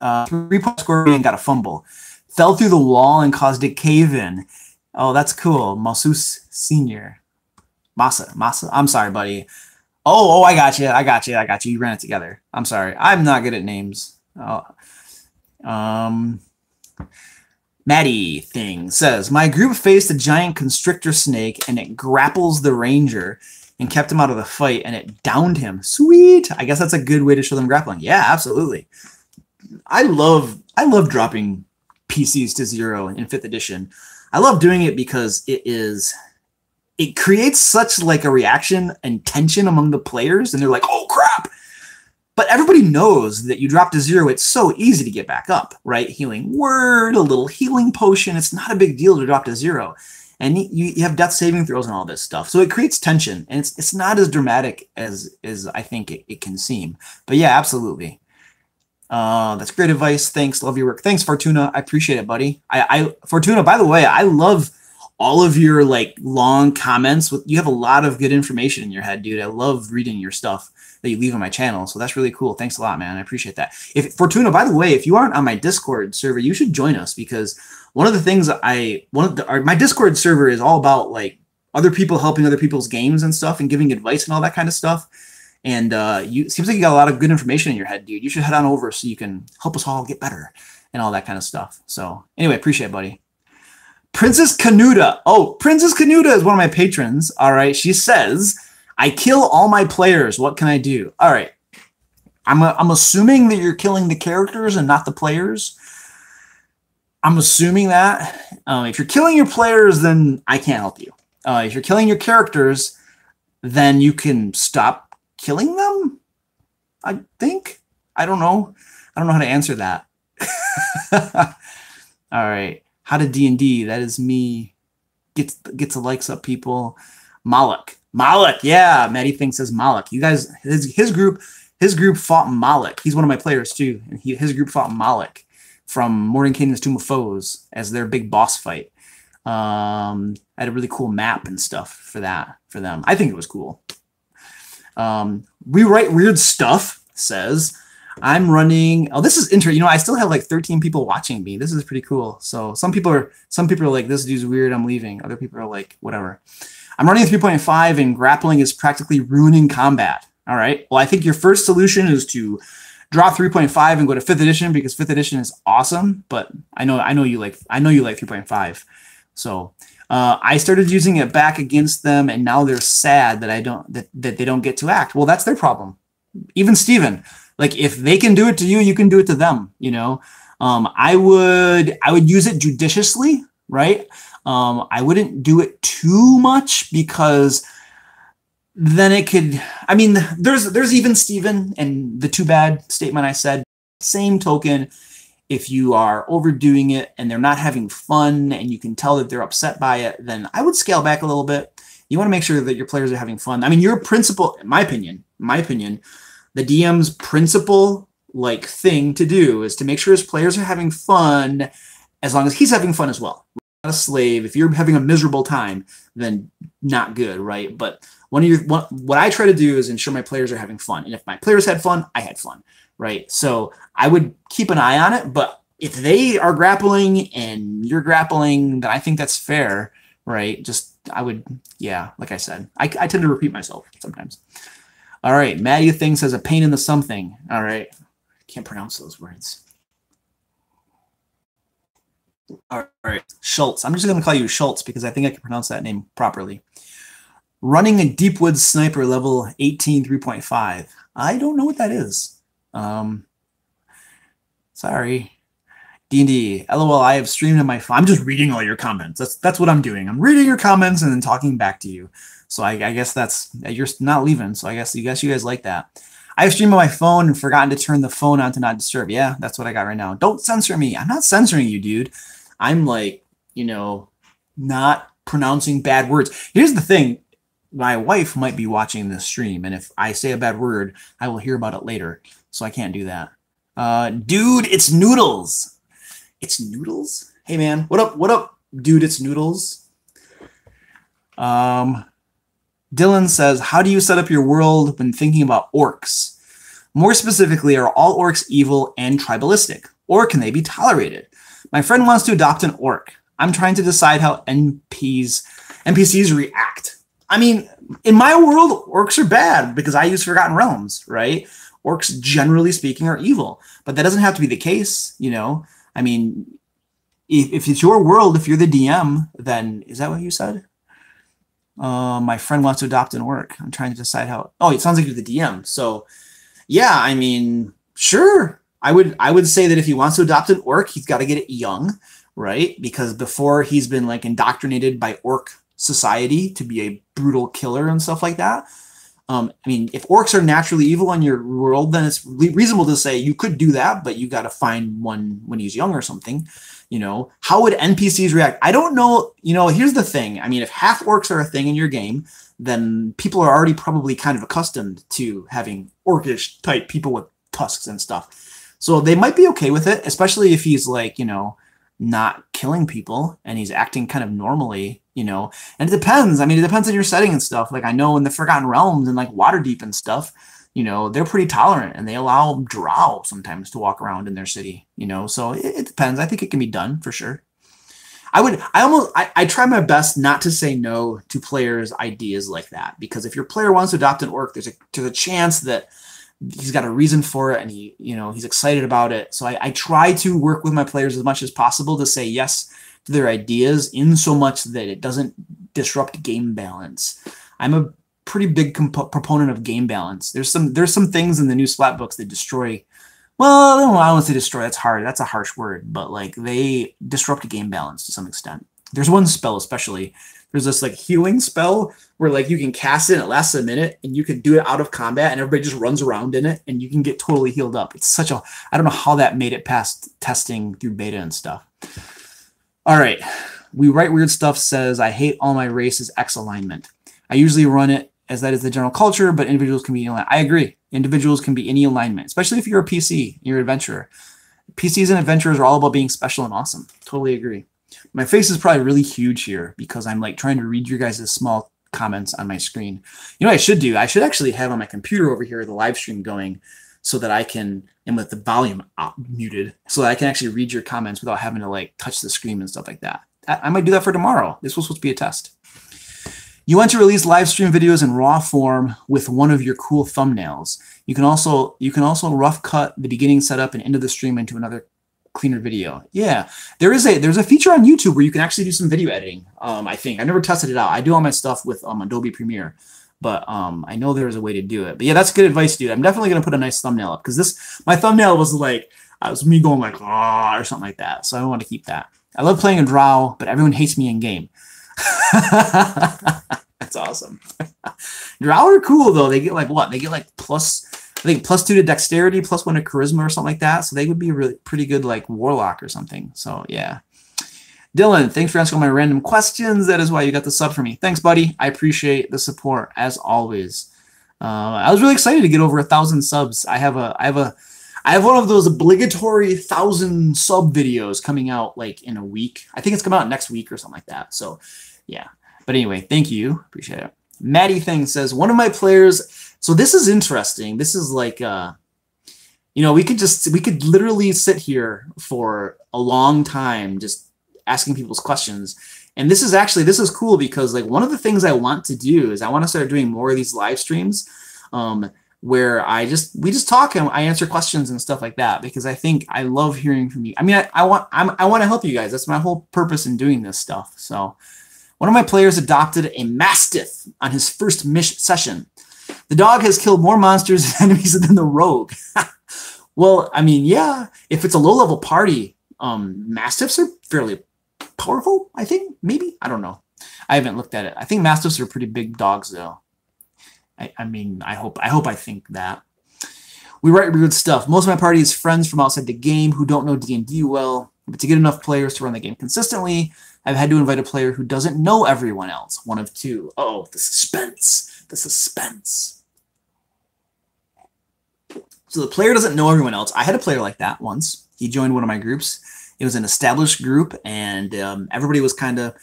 3-point scorpion got a fumble. Fell through the wall and caused a cave-in. Oh, that's cool. Masus Senior. Masa. I'm sorry, buddy. Oh, I got you. You ran it together. I'm sorry. I'm not good at names. Maddie thing says, my group faced a giant constrictor snake and it grapples the ranger and kept him out of the fight, and it downed him. Sweet. I guess that's a good way to show them grappling. Yeah, absolutely. I love dropping PCs to 0 in 5th edition. I love doing it because it creates such like a reaction and tension among the players, and they're like, oh crap. But everybody knows that you drop to 0, it's so easy to get back up, right? Healing word, a little healing potion. It's not a big deal to drop to 0. And you have death saving throws and all this stuff. So it creates tension, and it's not as dramatic as I think it can seem. But yeah, absolutely. That's great advice. Thanks. Love your work. Thanks, Fortuna. I appreciate it, buddy. Fortuna, by the way, I love all of your long comments. You have a lot of good information in your head, dude. I love reading your stuff that you leave on my channel. So that's really cool. Thanks a lot, man. I appreciate that. Fortuna, by the way, if you aren't on my Discord server, you should join us, because one of the things my Discord server is all about other people helping other people's games and stuff and giving advice and all that kind of stuff. And seems like you got a lot of good information in your head, dude. You should head on over so you can help us all get better and all that kind of stuff. So anyway, appreciate it, buddy. Princess Canuta. Oh, Princess Canuta is one of my patrons. All right. She says, I kill all my players. What can I do? All right. I'm assuming that you're killing the characters and not the players. I'm assuming that. If you're killing your players, then I can't help you. If you're killing your characters, then you can stop killing them, I think. I don't know. I don't know how to answer that. All right. How to D&D. That is me. Gets the likes up, people. Moloch. Moloch. Yeah. Maddie thinks says Moloch. You guys, his group fought Moloch. He's one of my players too. And his group fought Moloch from Mordenkainen's Tomb of Foes as their big boss fight. I had a really cool map and stuff for them. I think it was cool. We write weird stuff says, I'm running. Oh, this is interesting. You know, I still have like 13 people watching me. This is pretty cool. So some people are like, this dude's weird, I'm leaving. Other people are like, whatever. I'm running a 3.5 and grappling is practically ruining combat. All right. Well, I think your first solution is to drop 3.5 and go to 5th edition because 5th edition is awesome. But I know you like 3.5. So I started using it back against them, and now they're sad that they don't get to act. Well, that's their problem. Even Steven, like if they can do it to you, you can do it to them. You know, I would use it judiciously, right? I wouldn't do it too much because then it could. I mean, there's even Steven and the too bad statement I said. Same token. If you are overdoing it and they're not having fun and you can tell that they're upset by it, then I would scale back a little bit. You want to make sure that your players are having fun. I mean, your principal, in my opinion, the DM's principal like thing to do is to make sure his players are having fun as long as he's having fun as well. Not a slave. If you're having a miserable time, then not good, right? But what I try to do is ensure my players are having fun. And if my players had fun, I had fun. Right. So I would keep an eye on it. But if they are grappling and you're grappling, then I think that's fair. Right. Like I said, I tend to repeat myself sometimes. All right. Maddie thinks says a pain in the something. All right. Can't pronounce those words. All right. Schultz. I'm just going to call you Schultz because I think I can pronounce that name properly. Running a Deepwood Sniper level 18 3.5. I don't know what that is. Sorry. D&D. LOL, I have streamed on my phone. I'm just reading all your comments. That's what I'm doing. I'm reading your comments and then talking back to you. So I guess you're not leaving. So I guess you guys like that. I've streamed on my phone and forgotten to turn the phone on to not disturb. Yeah, that's what I got right now. Don't censor me. I'm not censoring you, dude. I'm like, not pronouncing bad words. Here's the thing. My wife might be watching this stream, and if I say a bad word, I will hear about it later. So I can't do that. Dude, it's Noodles. It's Noodles? Hey, man. What up? What up, dude? It's Noodles. Dylan says, how do you set up your world when thinking about orcs? More specifically, are all orcs evil and tribalistic, or can they be tolerated? My friend wants to adopt an orc. I'm trying to decide how NPCs react. I mean, in my world, orcs are bad because I use Forgotten Realms, right? Orcs, generally speaking, are evil. But that doesn't have to be the case, I mean, if it's your world, if you're the DM, then is that what you said? My friend wants to adopt an orc. I'm trying to decide how. Oh, it sounds like you're the DM. So, yeah, I mean, sure. I would say that if he wants to adopt an orc, he's got to get it young, right? Because before he's been like indoctrinated by orc society to be a brutal killer and stuff like that. I mean, if orcs are naturally evil in your world, then it's reasonable to say you could do that, but you got to find one when he's young or something. How would NPCs react? I don't know. Here's the thing. I mean, if half orcs are a thing in your game, then people are already probably kind of accustomed to having orcish type people with tusks and stuff. So they might be okay with it, especially if he's like, not killing people and he's acting kind of normally, and it depends. I mean, it depends on your setting and stuff. Like I know in the Forgotten Realms and like Waterdeep and stuff, they're pretty tolerant and they allow drow sometimes to walk around in their city, so it depends. I think it can be done for sure. I try my best not to say no to players' ideas like that, because if your player wants to adopt an orc, there's a chance that he's got a reason for it and he's excited about it. So I try to work with my players as much as possible to say yes to their ideas, in so much that it doesn't disrupt game balance. I'm a pretty big proponent of game balance. There's some things in the new Splat books that destroy. Well, I don't want to say destroy. That's hard. That's a harsh word, but like they disrupt game balance to some extent. There's one spell especially. There's this like healing spell where like you can cast it and it lasts a minute and you can do it out of combat and everybody just runs around in it and you can get totally healed up. It's such a, I don't know how that made it past testing through beta and stuff. All right. We Write Weird Stuff says, I hate all my races X alignment. I usually run it as that is the general culture, but individuals can be any alignment. I agree. Individuals can be any alignment, especially if you're a PC, you're an adventurer. PCs and adventurers are all about being special and awesome. Totally agree. My face is probably really huge here because I'm like trying to read your guys' small comments on my screen. You know what I should do? I should actually have on my computer over here the live stream going so that I can, and with the volume muted, so that I can actually read your comments without having to like touch the screen and stuff like that. I might do that for tomorrow. This was supposed to be a test. You want to release live stream videos in raw form with one of your cool thumbnails. You can also rough cut the beginning setup and end of the stream into another cleaner video. Yeah, there's a feature on YouTube where you can actually do some video editing. I think I've never tested it out. I do all my stuff with Adobe Premiere, but I know there's a way to do it. But yeah, that's good advice, dude. I'm definitely gonna put a nice thumbnail up because my thumbnail was like it was me going like ah or something like that. So I want to keep that. I love playing a drow, but everyone hates me in game. That's awesome. Drow are cool though. They get like what? They get like I think +2 to dexterity, +1 to charisma or something like that. So they would be a really pretty good like warlock or something. So yeah. Dylan, thanks for answering my random questions. That is why you got the sub for me. Thanks, buddy. I appreciate the support as always. I was really excited to get over 1,000 subs. I have one of those obligatory 1,000 sub videos coming out like in a week. I think it's coming out next week or something like that. So yeah. But anyway, thank you. Appreciate it. Maddie Thing says, one of my players. So this is interesting. This is like, we could literally sit here for a long time just asking people's questions. And this is cool because like one of the things I want to do is I want to start doing more of these live streams where we just talk and I answer questions and stuff like that, because I think I love hearing from you. I mean, I want to help you guys. That's my whole purpose in doing this stuff. So one of my players adopted a Mastiff on his first session. The dog has killed more monsters and enemies than the rogue. Well, I mean, yeah, if it's a low-level party, Mastiffs are fairly powerful, I think. Maybe. I don't know. I haven't looked at it. I think Mastiffs are pretty big dogs, though. I mean, I hope I think that. We write weird stuff. Most of my party is friends from outside the game who don't know D&D well. But to get enough players to run the game consistently, I've had to invite a player who doesn't know everyone else. One of two. Oh, the suspense. The suspense. So the player doesn't know everyone else. I had a player like that once. He joined one of my groups. It was an established group, and everybody was kind of...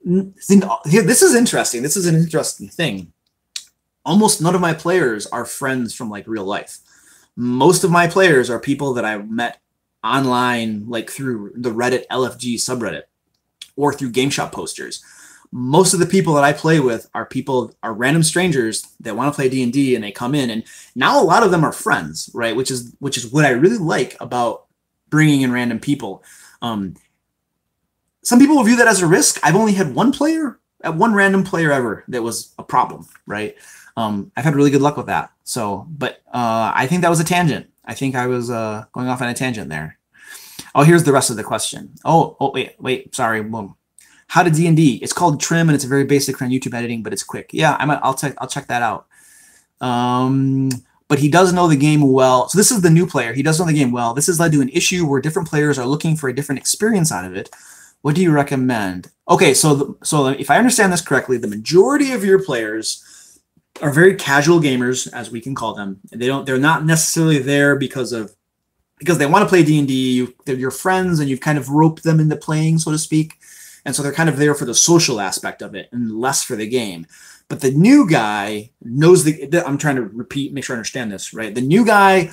This is interesting. This is an interesting thing. Almost none of my players are friends from like real life. Most of my players are people that I met online, like through the Reddit LFG subreddit or through GameShop posters. Most of the people that I play with are random strangers that want to play D&D, and they come in, and now a lot of them are friends, right? Which is what I really like about bringing in random people. Some people will view that as a risk. I've only had one random player ever that was a problem, right? I've had really good luck with that. So, but I think that was a tangent. I think I was going off on a tangent there. Oh, here's the rest of the question. Oh, wait, sorry. Boom. How to D&D? It's called Trim, and it's very basic on YouTube editing, but it's quick. Yeah, I'll check that out. But he does know the game well. So this is the new player. He does know the game well. This has led to an issue where different players are looking for a different experience out of it. What do you recommend? Okay, so if I understand this correctly, the majority of your players are very casual gamers, as we can call them. They're not necessarily there because they want to play D&D. They're your friends, and you've kind of roped them into playing, so to speak. And so they're kind of there for the social aspect of it and less for the game. But the new guy knows I'm trying to make sure I understand this, right? The new guy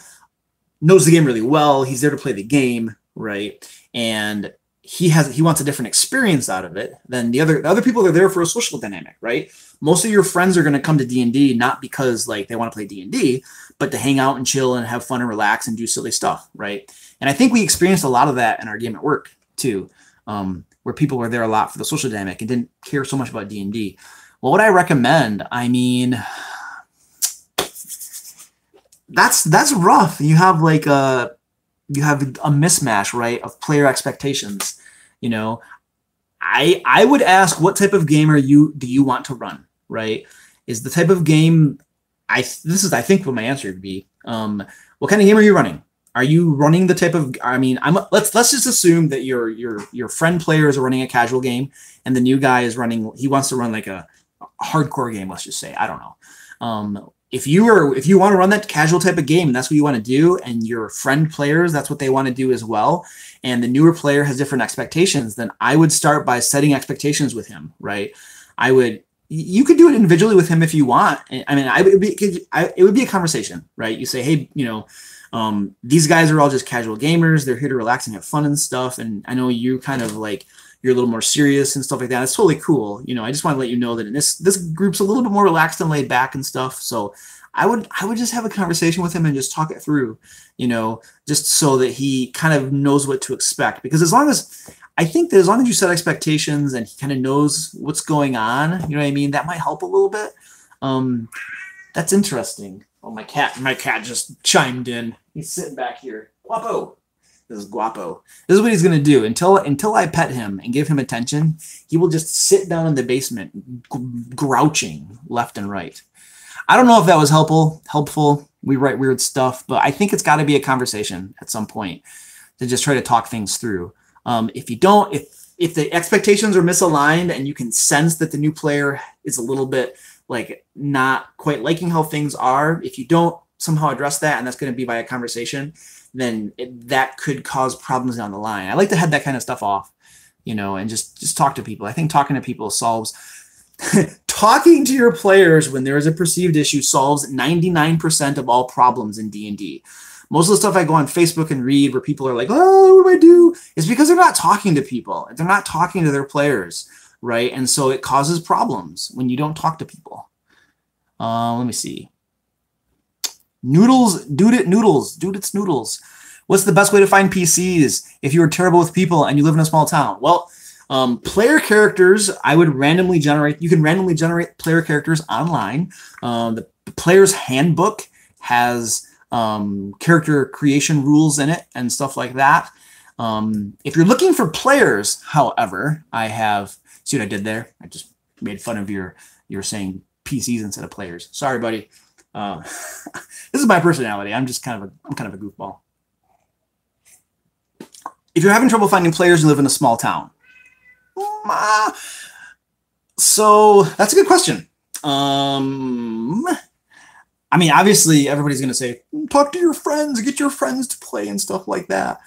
knows the game really well. He's there to play the game, right? And he wants a different experience out of it, then the other people are there for a social dynamic, right? Most of your friends are going to come to D&D not because like they want to play D&D, but to hang out and chill and have fun and relax and do silly stuff, right? And I think we experienced a lot of that in our game at work too, where people were there a lot for the social dynamic and didn't care so much about D&D. Well, what I recommend, I mean, that's rough. You have like a mismatch, right, of player expectations. You know, I would ask, what type of game do you want to run, right? Is the type of game I think what my answer would be. What kind of game are you running? Are you running the type of, I mean, let's just assume that your friend players are running a casual game and the new guy is running, he wants to run like a hardcore game, let's just say. I don't know. If you want to run that casual type of game and that's what you want to do, and your friend players, that's what they want to do as well, and the newer player has different expectations, then I would start by setting expectations with him, right? You could do it individually with him if you want. I mean, it would be a conversation, right? You say, hey, you know, these guys are all just casual gamers. They're here to relax and have fun and stuff. And I know you kind of like, you're a little more serious and stuff like that. It's totally cool. You know, I just want to let you know that in this group's a little bit more relaxed and laid back and stuff. So I would just have a conversation with him and just talk it through, you know, just so that he kind of knows what to expect. Because I think that as long as you set expectations and he kind of knows what's going on, you know what I mean, that might help a little bit. That's interesting. Oh, my cat just chimed in. He's sitting back here. Guapo. This is Guapo. This is what he's going to do. Until I pet him and give him attention, he will just sit down in the basement, grouching left and right. I don't know if that was helpful. We write weird stuff, but I think it's got to be a conversation at some point to just try to talk things through. If the expectations are misaligned and you can sense that the new player is a little bit like not quite liking how things are, if you don't somehow address that, and that's going to be by a conversation, then that could cause problems down the line. I like to head that kind of stuff off, you know, and just talk to people. I think talking to people solves talking to your players when there is a perceived issue solves 99% of all problems in D&D. Most of the stuff I go on Facebook and read where people are like, oh, what do I do? Is because they're not talking to people. They're not talking to their players, right? And so it causes problems when you don't talk to people. Let me see. Noodles, it's Noodles. What's the best way to find PCs if you are terrible with people and you live in a small town? Well, player characters, I would randomly generate. You can randomly generate player characters online. The player's handbook has character creation rules in it and stuff like that. If you're looking for players, however, see what I did there? I just made fun of you're saying PCs instead of players. Sorry, buddy. This is my personality. I'm kind of a goofball. If you're having trouble finding players and live in a small town, so that's a good question. I mean, obviously, everybody's going to say, talk to your friends, get your friends to play and stuff like that.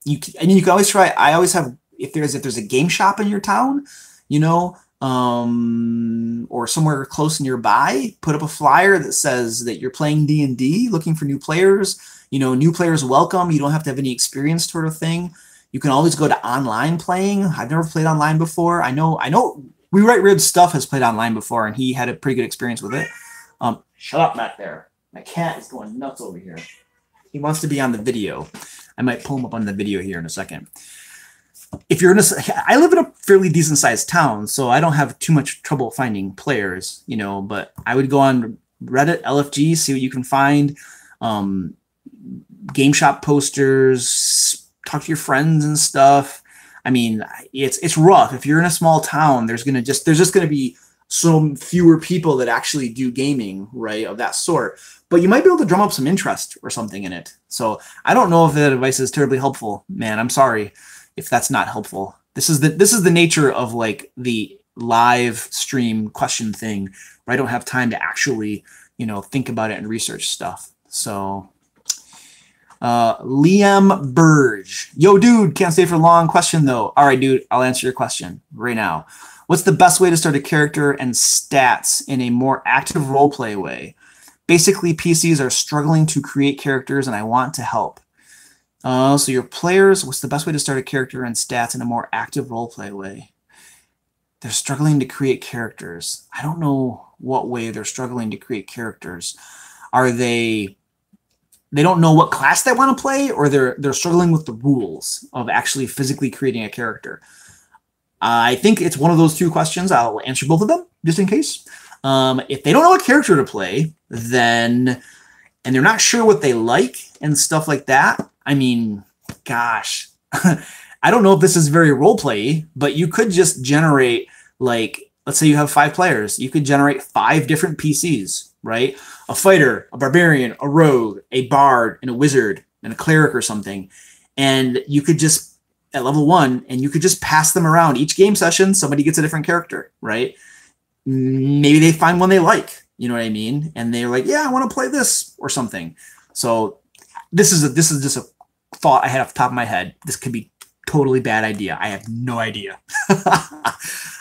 You can always try. I always have, if there's a game shop in your town, you know, or somewhere close nearby, put up a flyer that says that you're playing D&D, looking for new players. You know, new players welcome. You don't have to have any experience sort of thing. You can always go to online playing. I've never played online before. I know. We Write Weird Stuff has played online before, and he had a pretty good experience with it. Shut up, Matt. There, my cat is going nuts over here. He wants to be on the video. I might pull him up on the video here in a second. If you're I live in a fairly decent sized town, so I don't have too much trouble finding players, you know, but I would go on Reddit, LFG, see what you can find, game shop posters, talk to your friends and stuff. I mean, it's rough. If you're in a small town, there's just gonna be so fewer people that actually do gaming, right, of that sort. But you might be able to drum up some interest or something in it. So I don't know if that advice is terribly helpful, man. I'm sorry if that's not helpful. This is the nature of like the live stream question thing, where I don't have time to actually, you know, think about it and research stuff. So Liam Burge. Yo, dude, can't stay for long. Question, though. All right, dude, I'll answer your question right now. What's the best way to start a character and stats in a more active roleplay way? Basically, PCs are struggling to create characters, and I want to help. So your players, what's the best way to start a character and stats in a more active roleplay way? They're struggling to create characters. I don't know what way they're struggling to create characters. Are they don't know what class they want to play, or they're struggling with the rules of actually physically creating a character? I think it's one of those two questions. I'll answer both of them just in case. If they don't know what character to play, then, and they're not sure what they like and stuff like that, I mean, gosh, I don't know if this is very roleplay, but you could just generate, like, let's say you have 5 players. You could generate 5 different PCs, right? A fighter, a barbarian, a rogue, a bard, and a wizard, and a cleric or something. And you could just, at level 1, and you could just pass them around. Each game session, somebody gets a different character, right? Maybe they find one they like, you know what I mean? And they're like, yeah, I want to play this or something. So this is just a thought I had off the top of my head. This could be totally bad idea. I have no idea.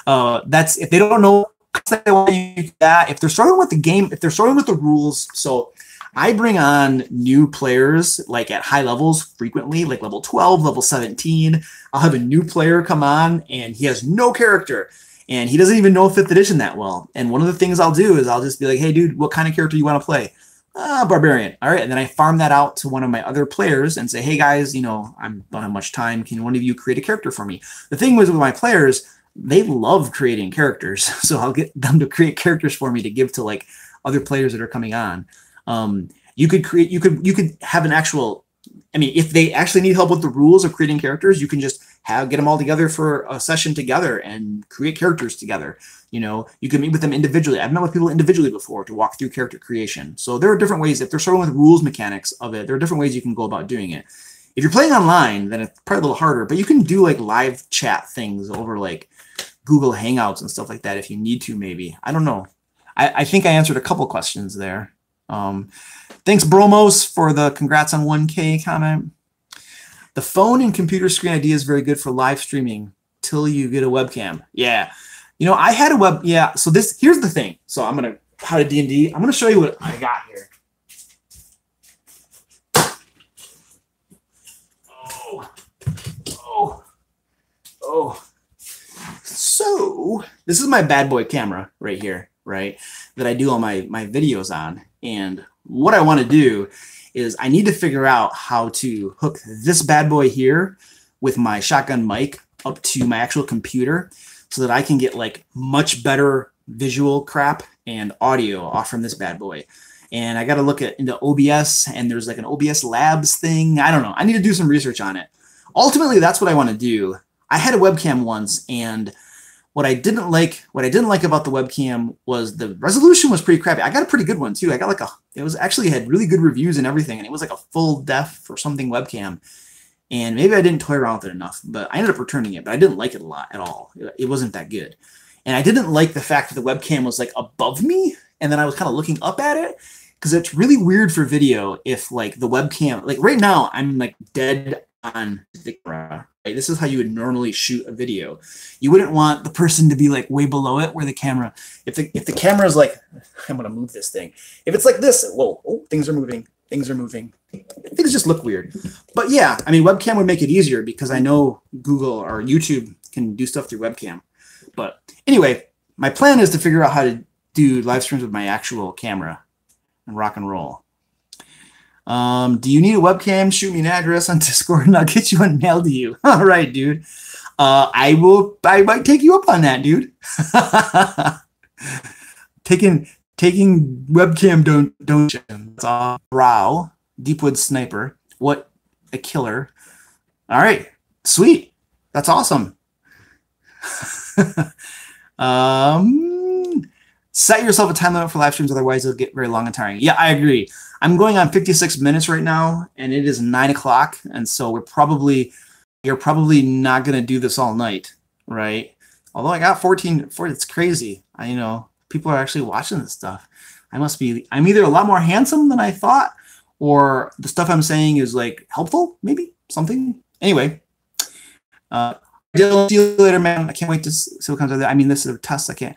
That's if they don't know that, if they're struggling with the game, if they're struggling with the rules. So I bring on new players like at high levels frequently, like level 12, level 17. I'll have a new player come on and he has no character and he doesn't even know 5th edition that well. And one of the things I'll do is I'll just be like, hey dude, what kind of character you want to play? Barbarian. All right. And then I farm that out to one of my other players and say, hey guys, you know, I don't have much time. Can one of you create a character for me? The thing was with my players, they love creating characters. So I'll get them to create characters for me to give to like other players that are coming on. You could have an actual, I mean, if they actually need help with the rules of creating characters, you can just get them all together for a session together and create characters together. You know, you can meet with them individually. I've met with people individually before to walk through character creation. So there are different ways. If they're struggling with rules mechanics of it, there are different ways you can go about doing it. If you're playing online, then it's probably a little harder, but you can do like live chat things over like Google Hangouts and stuff like that if you need to, maybe. I don't know. I think I answered a couple questions there. Thanks, Bromos, for the congrats on 1K comment. The phone and computer screen idea is very good for live streaming till you get a webcam. Yeah. You know, I had a yeah. So here's the thing. So I'm going to, how to D&D. I'm going to show you what I got here. Oh. So this is my bad boy camera right here, right? That I do all my videos on. And what I want to do is I need to figure out how to hook this bad boy here with my shotgun mic up to my actual computer so that I can get like much better visual crap and audio off from this bad boy. And I got to look into OBS, and there's like an OBS Labs thing. I don't know. I need to do some research on it. Ultimately, that's what I want to do. I had a webcam once, and what I didn't like about the webcam was the resolution was pretty crappy. I got a pretty good one too. I got like it was actually had really good reviews and everything, and it was like a full def or something webcam. And maybe I didn't toy around with it enough, but I ended up returning it, but I didn't like it a lot at all. It wasn't that good. And I didn't like the fact that the webcam was like above me, and then I was kind of looking up at it, because it's really weird for video if like the webcam, like right now I'm like dead on the camera. Right? This is how you would normally shoot a video. You wouldn't want the person to be like way below it where the camera, if the camera is like, I'm gonna move this thing. If it's like this, whoa, oh, things are moving. Things just look weird. But yeah, I mean, webcam would make it easier because I know Google or YouTube can do stuff through webcam. But anyway, my plan is to figure out how to do live streams with my actual camera and rock and roll. Do you need a webcam? Shoot me an address on Discord and I'll get you one mailed to you. All right, dude. I might take you up on that, dude. Taking webcam donations. Brow, Deepwood Sniper. What a killer. All right. Sweet. That's awesome. Set yourself a time limit for live streams, otherwise it'll get very long and tiring. Yeah, I agree. I'm going on 56 minutes right now, and it is 9 o'clock, and so you're probably not going to do this all night, right? Although I got 14, it's crazy. I know people are actually watching this stuff. I'm either a lot more handsome than I thought, or the stuff I'm saying is like helpful, maybe something. Anyway, see you later, man. I can't wait to see what comes out of that. I mean, this is a test. I can't.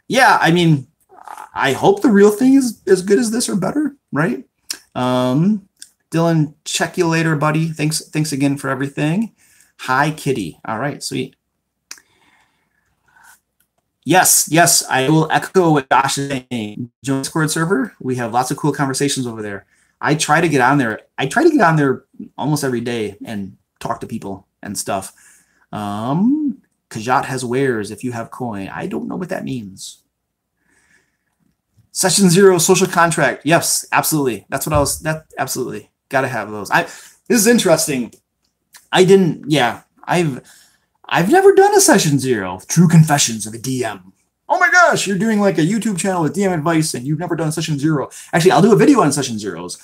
Yeah, I mean, I hope the real thing is as good as this or better, right? Dylan, check you later, buddy. Thanks again for everything. Hi, Kitty. All right, sweet. Yes, I will echo what Josh is saying. Join Discord server. We have lots of cool conversations over there. I try to get on there. I try to get on there almost every day and talk to people and stuff. Kajat has wares if you have coin. I don't know what that means. Session 0 social contract. Yes, absolutely. That's what I was. That absolutely gotta have those. This is interesting. I've never done a Session 0. True confessions of a DM. Oh my gosh, you're doing like a YouTube channel with DM advice and you've never done Session 0. Actually, I'll do a video on Session 0s,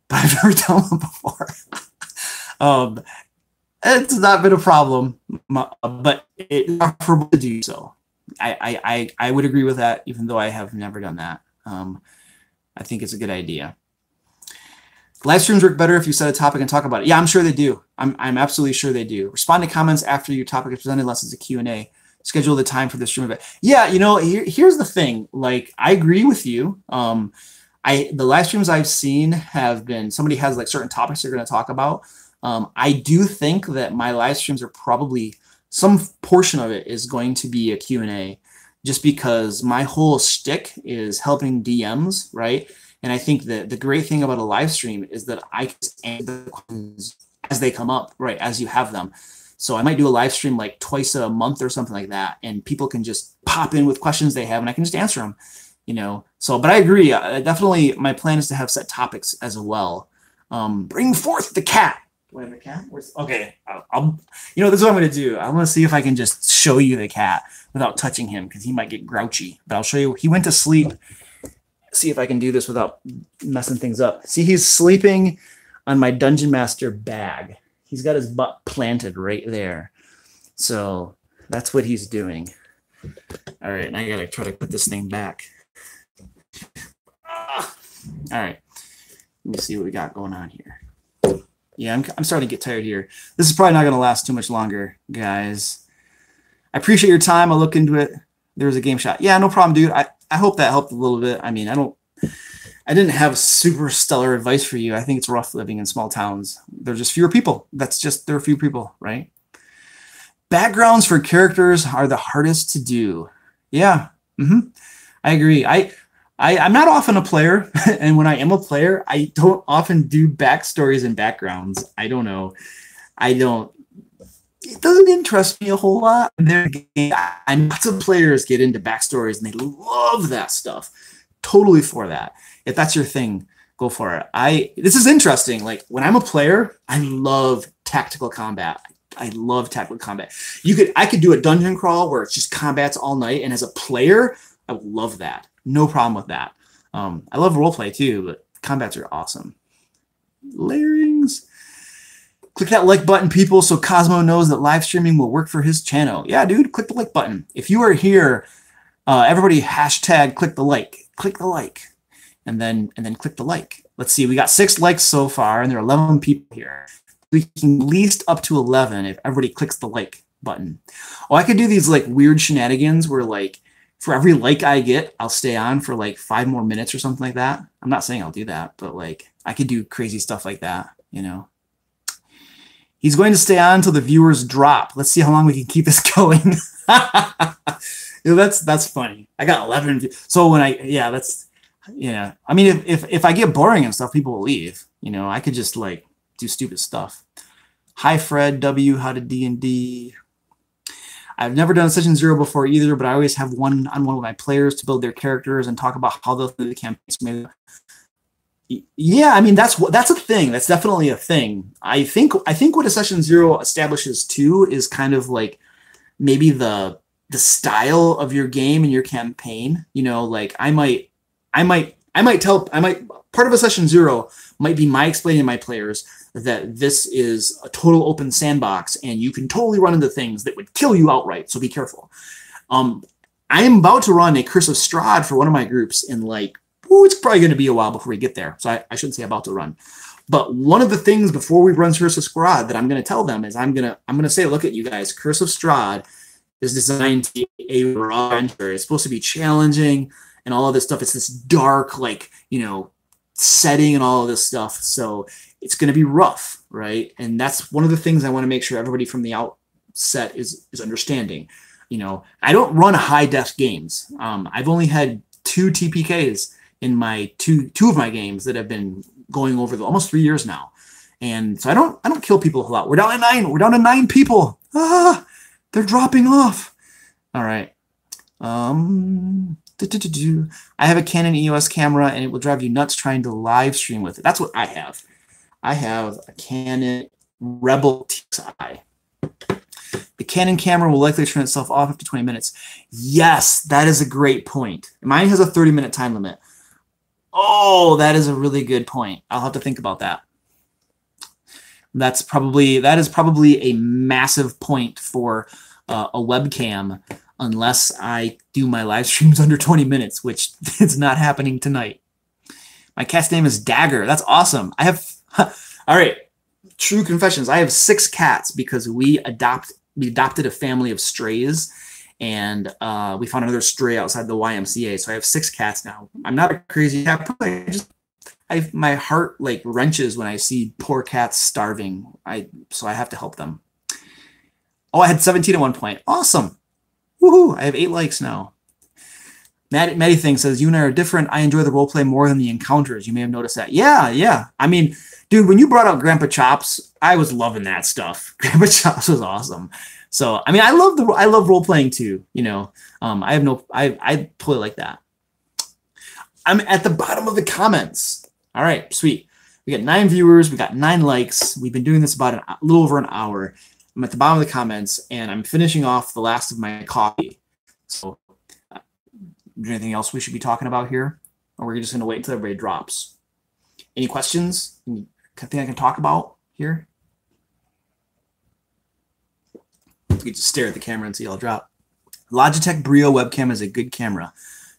but I've never done one before. It's not been a problem, but it's preferable to do so. I would agree with that, even though I have never done that. I think it's a good idea. Live streams work better if you set a topic and talk about it. Yeah, I'm sure they do. I'm absolutely sure they do. Respond to comments after your topic is presented unless it's a Q&A. Schedule the time for the stream event. Yeah, you know, here's the thing. Like, I agree with you. The live streams I've seen have been, somebody has like certain topics they're going to talk about. I do think that my live streams are probably, some portion of it is going to be a Q&A, just because my whole shtick is helping DMs, right? And I think that the great thing about a live stream is that I can answer the questions as they come up, right, as you have them. So I might do a live stream like twice a month or something like that, and people can just pop in with questions they have, and I can just answer them, you know. So, but I agree. Definitely, my plan is to have set topics as well. Bring forth the cat. Do I have a cat? Okay, you know, this is what I'm going to do. I'm going to see if I can just show you the cat without touching him, because he might get grouchy. But I'll show you. He went to sleep. See if I can do this without messing things up. See, he's sleeping on my Dungeon Master bag. He's got his butt planted right there. So that's what he's doing. All right, and I gotta try to put this thing back. All right, let me see what we got going on here. Yeah, I'm starting to get tired here. This is probably not gonna last too much longer, guys. I appreciate your time. I'll look into it. There's a game shot. Yeah, no problem, dude. I hope that helped a little bit. I mean, I didn't have super stellar advice for you. I think it's rough living in small towns. There's just fewer people. There are few people, right? Backgrounds for characters are the hardest to do. Yeah, I agree. I'm not often a player, and when I am a player, I don't often do backstories and backgrounds. I don't know. It doesn't interest me a whole lot. And lots of players get into backstories and they love that stuff. Totally for that. If that's your thing, go for it. This is interesting. Like, when I'm a player, I love tactical combat. I love tactical combat. I could do a dungeon crawl where it's just combats all night, and as a player, I would love that. No problem with that. I love roleplay too, but combats are awesome. Layerings. Click that like button, people, so Cosmo knows that live streaming will work for his channel. Yeah, dude, click the like button. If you are here, everybody hashtag click the like. Click the like. And then click the like. Let's see, we got 6 likes so far, and there are 11 people here. We can at least up to 11 if everybody clicks the like button. Oh, I could do these like weird shenanigans where, like, for every like I get, I'll stay on for like 5 more minutes or something like that. I'm not saying I'll do that, but like, I could do crazy stuff like that, you know. He's going to stay on until the viewers drop. Let's see how long we can keep this going. That's funny. I got 11. So when I mean, if I get boring and stuff, people will leave. You know, I could just like do stupid stuff. Hi, Fred W. How to D&D. I've never done Session 0 before either, but I always have one-on-one with my players to build their characters and talk about how they'll do the campaigns. Yeah, I mean, that's a thing. That's definitely a thing. I think what a Session 0 establishes too is kind of like maybe the style of your game and your campaign. You know, like I might part of a Session 0 might be my explaining to my players that this is a total open sandbox and you can totally run into things that would kill you outright. So be careful. I am about to run a Curse of Strahd for one of my groups in like, it's probably going to be a while before we get there. So I shouldn't say about to run. But one of the things before we run Curse of Strahd that I'm going to tell them is I'm going to say, look at you guys, Curse of Strahd is designed to be a raw adventure. It's supposed to be challenging and all of this stuff. It's this dark, like, you know, setting and all of this stuff. So it's going to be rough, right? And that's one of the things I want to make sure everybody from the outset is understanding. You know, I don't run high def games. I've only had 2 TPKs in my two of my games that have been going over almost 3 years now. And so I don't kill people a lot. We're down to 9. We're down to 9 people. Ah, they're dropping off. All right. I have a Canon EOS camera, and it will drive you nuts trying to live stream with it. That's what I have. I have a Canon Rebel TXI. The Canon camera will likely turn itself off after 20 minutes. Yes, that is a great point. Mine has a 30-minute time limit. Oh, that is a really good point. I'll have to think about that. That is probably a massive point for a webcam, unless I do my live streams under 20 minutes, which is not happening tonight. My cat's name is Dagger. That's awesome. I have, all right, true confessions. I have 6 cats because we adopted a family of strays, and we found another stray outside the YMCA. So I have 6 cats now. I'm not a crazy cat person. My heart like wrenches when I see poor cats starving. So I have to help them. Oh, I had 17 at one point. Awesome. Woohoo. I have 8 likes now. Maddie Thing says, you and I are different. I enjoy the role play more than the encounters. You may have noticed that. Yeah. I mean, dude, when you brought out Grandpa Chops, I was loving that stuff. Grandpa Chops was awesome. So, I mean, I love role playing too. You know, I play like that. I'm at the bottom of the comments. All right, sweet. We got 9 viewers. We got 9 likes. We've been doing this about a little over an hour. I'm at the bottom of the comments, and I'm finishing off the last of my coffee. So, is there anything else we should be talking about here? Or we're just going to wait until everybody drops? Any questions? Anything I can talk about here? You can just stare at the camera and see I'll drop. Logitech Brio webcam is a good camera.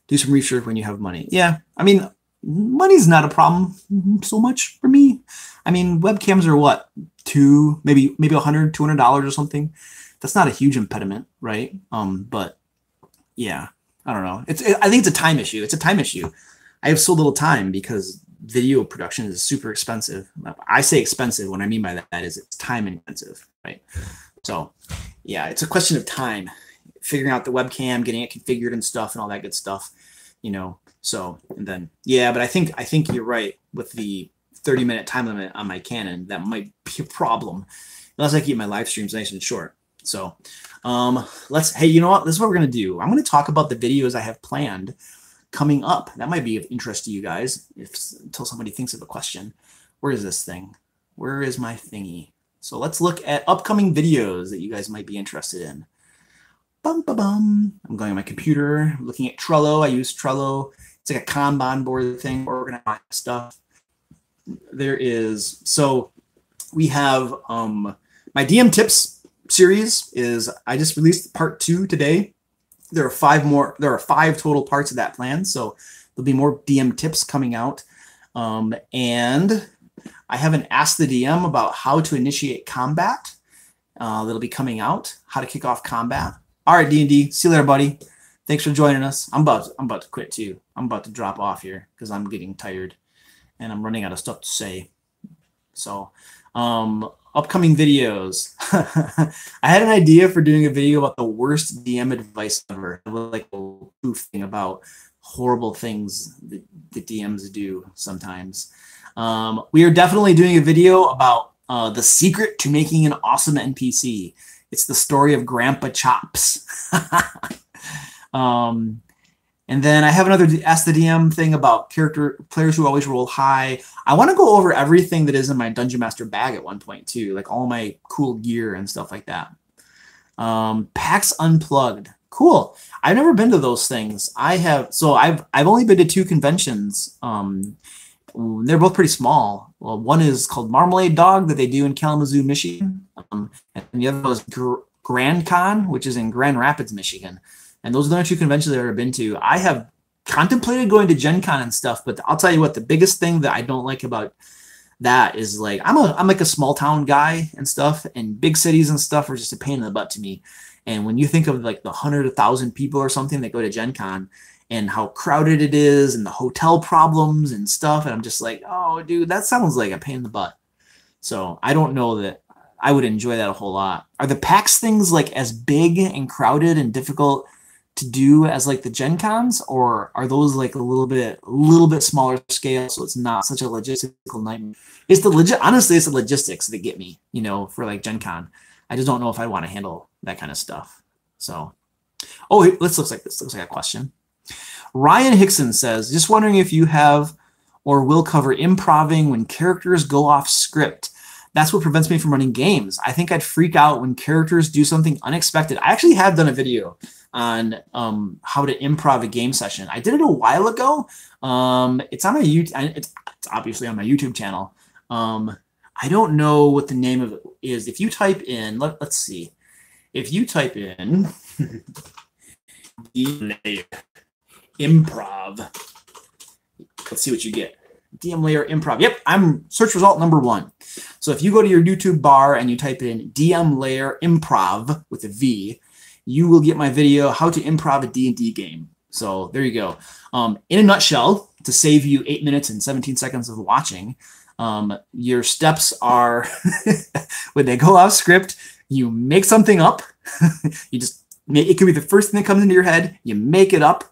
Do some research when you have money. Yeah, I mean, money's not a problem so much for me. I mean, webcams are what, maybe $100, $200 or something. That's not a huge impediment, right? But yeah, I don't know. I think it's a time issue. It's a time issue. I have so little time because video production is super expensive. I say expensive. What I mean by that is it's time intensive, right? So yeah, it's a question of time, figuring out the webcam, getting it configured and stuff and all that good stuff, you know. So, and then, yeah, but I think you're right with the 30-minute time limit on my Canon. That might be a problem unless I keep my live streams nice and short. So, hey, you know what? This is what we're going to do. I'm going to talk about the videos I have planned coming up. That might be of interest to you guys until somebody thinks of a question. Where is this thing? Where is my thingy? So let's look at upcoming videos that you guys might be interested in. I'm going on my computer, looking at Trello. I use Trello. It's like a Kanban board thing, organize stuff. So we have my DM tips series I just released part 2 today. There are 5 total parts of that plan. So there'll be more DM tips coming out. And I have an Ask the DM about how to initiate combat. That'll be coming out, how to kick off combat. All right, D&D. See you later, buddy. Thanks for joining us. I'm about to quit too. I'm about to drop off here because I'm getting tired and I'm running out of stuff to say. So, upcoming videos. I had an idea for doing a video about the worst DM advice ever, like a proof thing about horrible things that DMs do sometimes. We are definitely doing a video about the secret to making an awesome NPC. It's the story of Grandpa Chops. And then I have another Ask the DM thing about players who always roll high. I want to go over everything that is in my Dungeon Master bag at one point too, like all my cool gear and stuff like that. PAX Unplugged. Cool. I've never been to those things. I've only been to 2 conventions. They're both pretty small. Well, one is called Marmalade Dog that they do in Kalamazoo, Michigan. And the other was Grand Con, which is in Grand Rapids, Michigan. And those are the only 2 conventions I've ever been to. I have contemplated going to Gen Con and stuff, but I'll tell you what, the biggest thing that I don't like about that is like, I'm like a small town guy and stuff, and big cities and stuff are just a pain in the butt to me. And when you think of like the 100,000 people or something that go to Gen Con, and how crowded it is and the hotel problems and stuff. And I'm just like, oh, dude, that sounds like a pain in the butt. So I don't know that I would enjoy that a whole lot. Are the PAX things like as big and crowded and difficult to do as like the Gen Cons, or are those like a little bit smaller scale, so it's not such a logistical nightmare? It's the honestly, it's the logistics that get me, you know, for like Gen Con. I just don't know if I want to handle that kind of stuff. So, oh, this looks like a question. Ryan Hickson says, just wondering if you have or will cover improving when characters go off script. That's what prevents me from running games. I think I'd freak out when characters do something unexpected. I actually have done a video on how to improv a game session. I did it a while ago. It's on my it's obviously on my YouTube channel. I don't know what the name of it is. If you type in, let's see. If you type in improv, let's see what you get. DM Lair improv. Yep, I'm search result number 1. So if you go to your YouTube bar and you type in DM Lair improv with a V, you will get my video, how to improv a D&D game. So there you go. In a nutshell, to save you 8 minutes and 17 seconds of watching, your steps are when they go off script, you make something up. It could be the first thing that comes into your head. You make it up,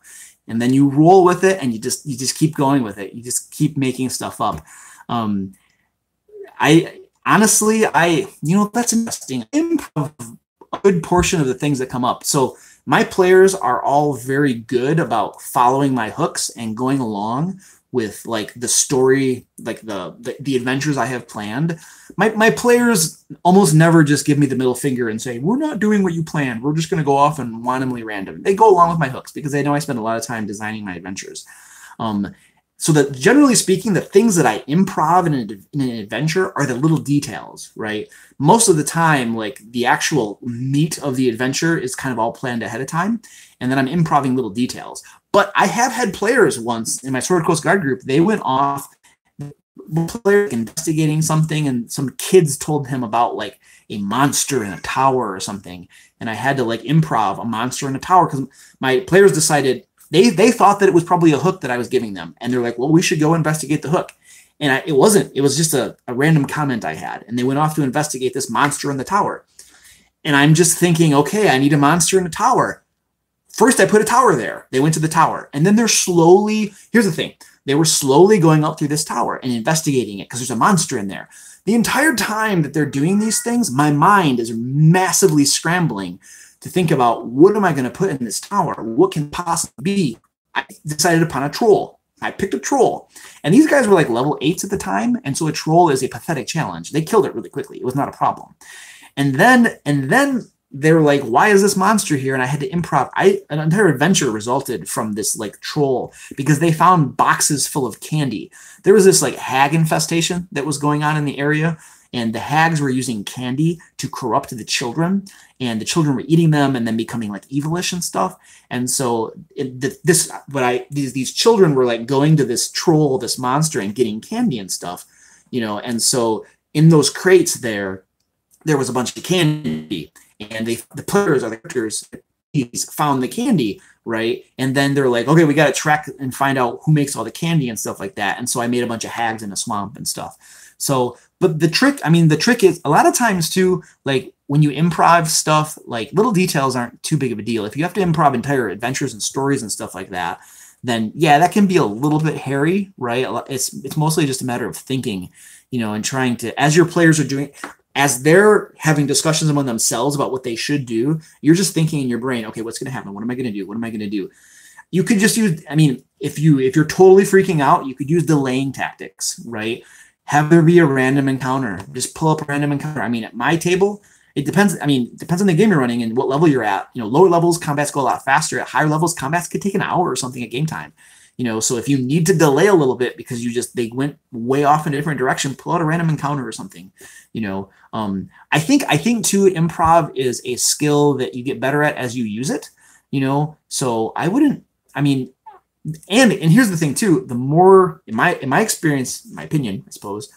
and then you roll with it, and you just keep going with it. You just keep making stuff up. I honestly, that's interesting. Improv a good portion of the things that come up. So my players are all very good about following my hooks and going along with like the story, like the adventures I have planned. My players almost never just give me the middle finger and say, we're not doing what you planned. We're just going to go off and randomly random. They go along with my hooks because they know I spend a lot of time designing my adventures. So that generally speaking, the things that I improv in an adventure are the little details, right? Most of the time, like the actual meat of the adventure is kind of all planned ahead of time. And then I'm improving little details. But I have had players once in my Sword Coast Guard group, they went off, player investigating something, and some kids told him about like a monster in a tower or something. And I had to like improv a monster in a tower because my players decided they thought that it was probably a hook that I was giving them. And they're like, well, we should go investigate the hook. And it wasn't. It was just a random comment I had. And they went off to investigate this monster in the tower. And I'm just thinking, okay, I need a monster in a tower. First, I put a tower there. They went to the tower. And then they're slowly, here's the thing. They were slowly going up through this tower and investigating it because there's a monster in there. The entire time that they're doing these things, my mind is massively scrambling to think about, what am I going to put in this tower? What can possibly be? I decided upon a troll. I picked a troll. And these guys were like level 8s at the time, and so a troll is a pathetic challenge. They killed it really quickly. It was not a problem. And then they were like, why is this monster here? And I had to improv. An entire adventure resulted from this like troll because they found boxes full of candy. There was this like hag infestation that was going on in the area, and the hags were using candy to corrupt the children, and the children were eating them and then becoming like evilish and stuff. And so these children were like going to this troll, this monster, and getting candy and stuff, you know. And so in those crates there was a bunch of candy, and the players or the characters found the candy, right? And then they're like, okay, we got to track and find out who makes all the candy and stuff like that. And so I made a bunch of hags in a swamp and stuff. So, but the trick is a lot of times too, like when you improv stuff, like little details aren't too big of a deal. If you have to improv entire adventures and stories and stuff like that, then yeah, that can be a little bit hairy, right? It's mostly just a matter of thinking, you know, and trying to, as your players are doing, as they're having discussions among themselves about what they should do, you're just thinking in your brain, okay, what's going to happen? What am I going to do? What am I going to do? You could just use, I mean, if you're totally freaking out, you could use delaying tactics, right? Have there be a random encounter. Just pull up a random encounter. I mean, at my table, it depends. I mean, it depends on the game you're running and what level you're at. You know, lower levels, combats go a lot faster. At higher levels, combats could take an hour or something at game time. You know, so if you need to delay a little bit because they went way off in a different direction, pull out a random encounter or something. You know, I think too, improv is a skill that you get better at as you use it. You know, so I wouldn't. I mean, and here's the thing too. The more in my experience, my opinion, I suppose,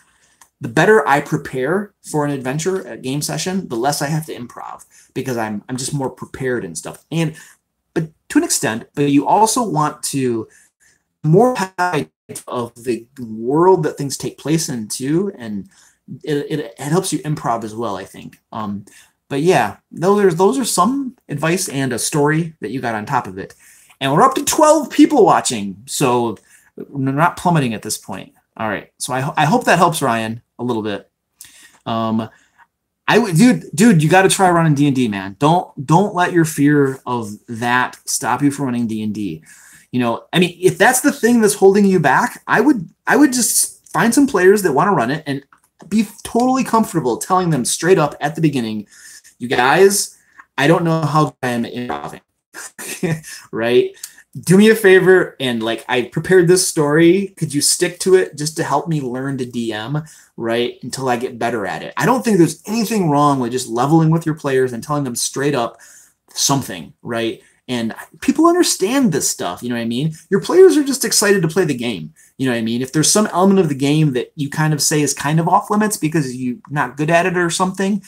the better I prepare for an adventure, a game session, the less I have to improv because I'm just more prepared and stuff. But to an extent, but you also want to more of the world that things take place in too, and it helps you improv as well, I think. But yeah, those are some advice and a story that you got on top of it. And we're up to 12 people watching, so we're not plummeting at this point. All right, so I hope that helps Ryan a little bit. Dude, you got to try running D&D, man. Don't let your fear of that stop you from running D&D. You know, I mean, if that's the thing that's holding you back, I would just find some players that want to run it and be totally comfortable telling them straight up at the beginning, you guys, I don't know how I am improvising, right? Do me a favor, and like, I prepared this story. Could you stick to it just to help me learn to DM, right? Until I get better at it. I don't think there's anything wrong with just leveling with your players and telling them straight up something, right? And people understand this stuff, you know what I mean? Your players are just excited to play the game, you know what I mean? If there's some element of the game that you kind of say is kind of off limits because you're not good at it or something,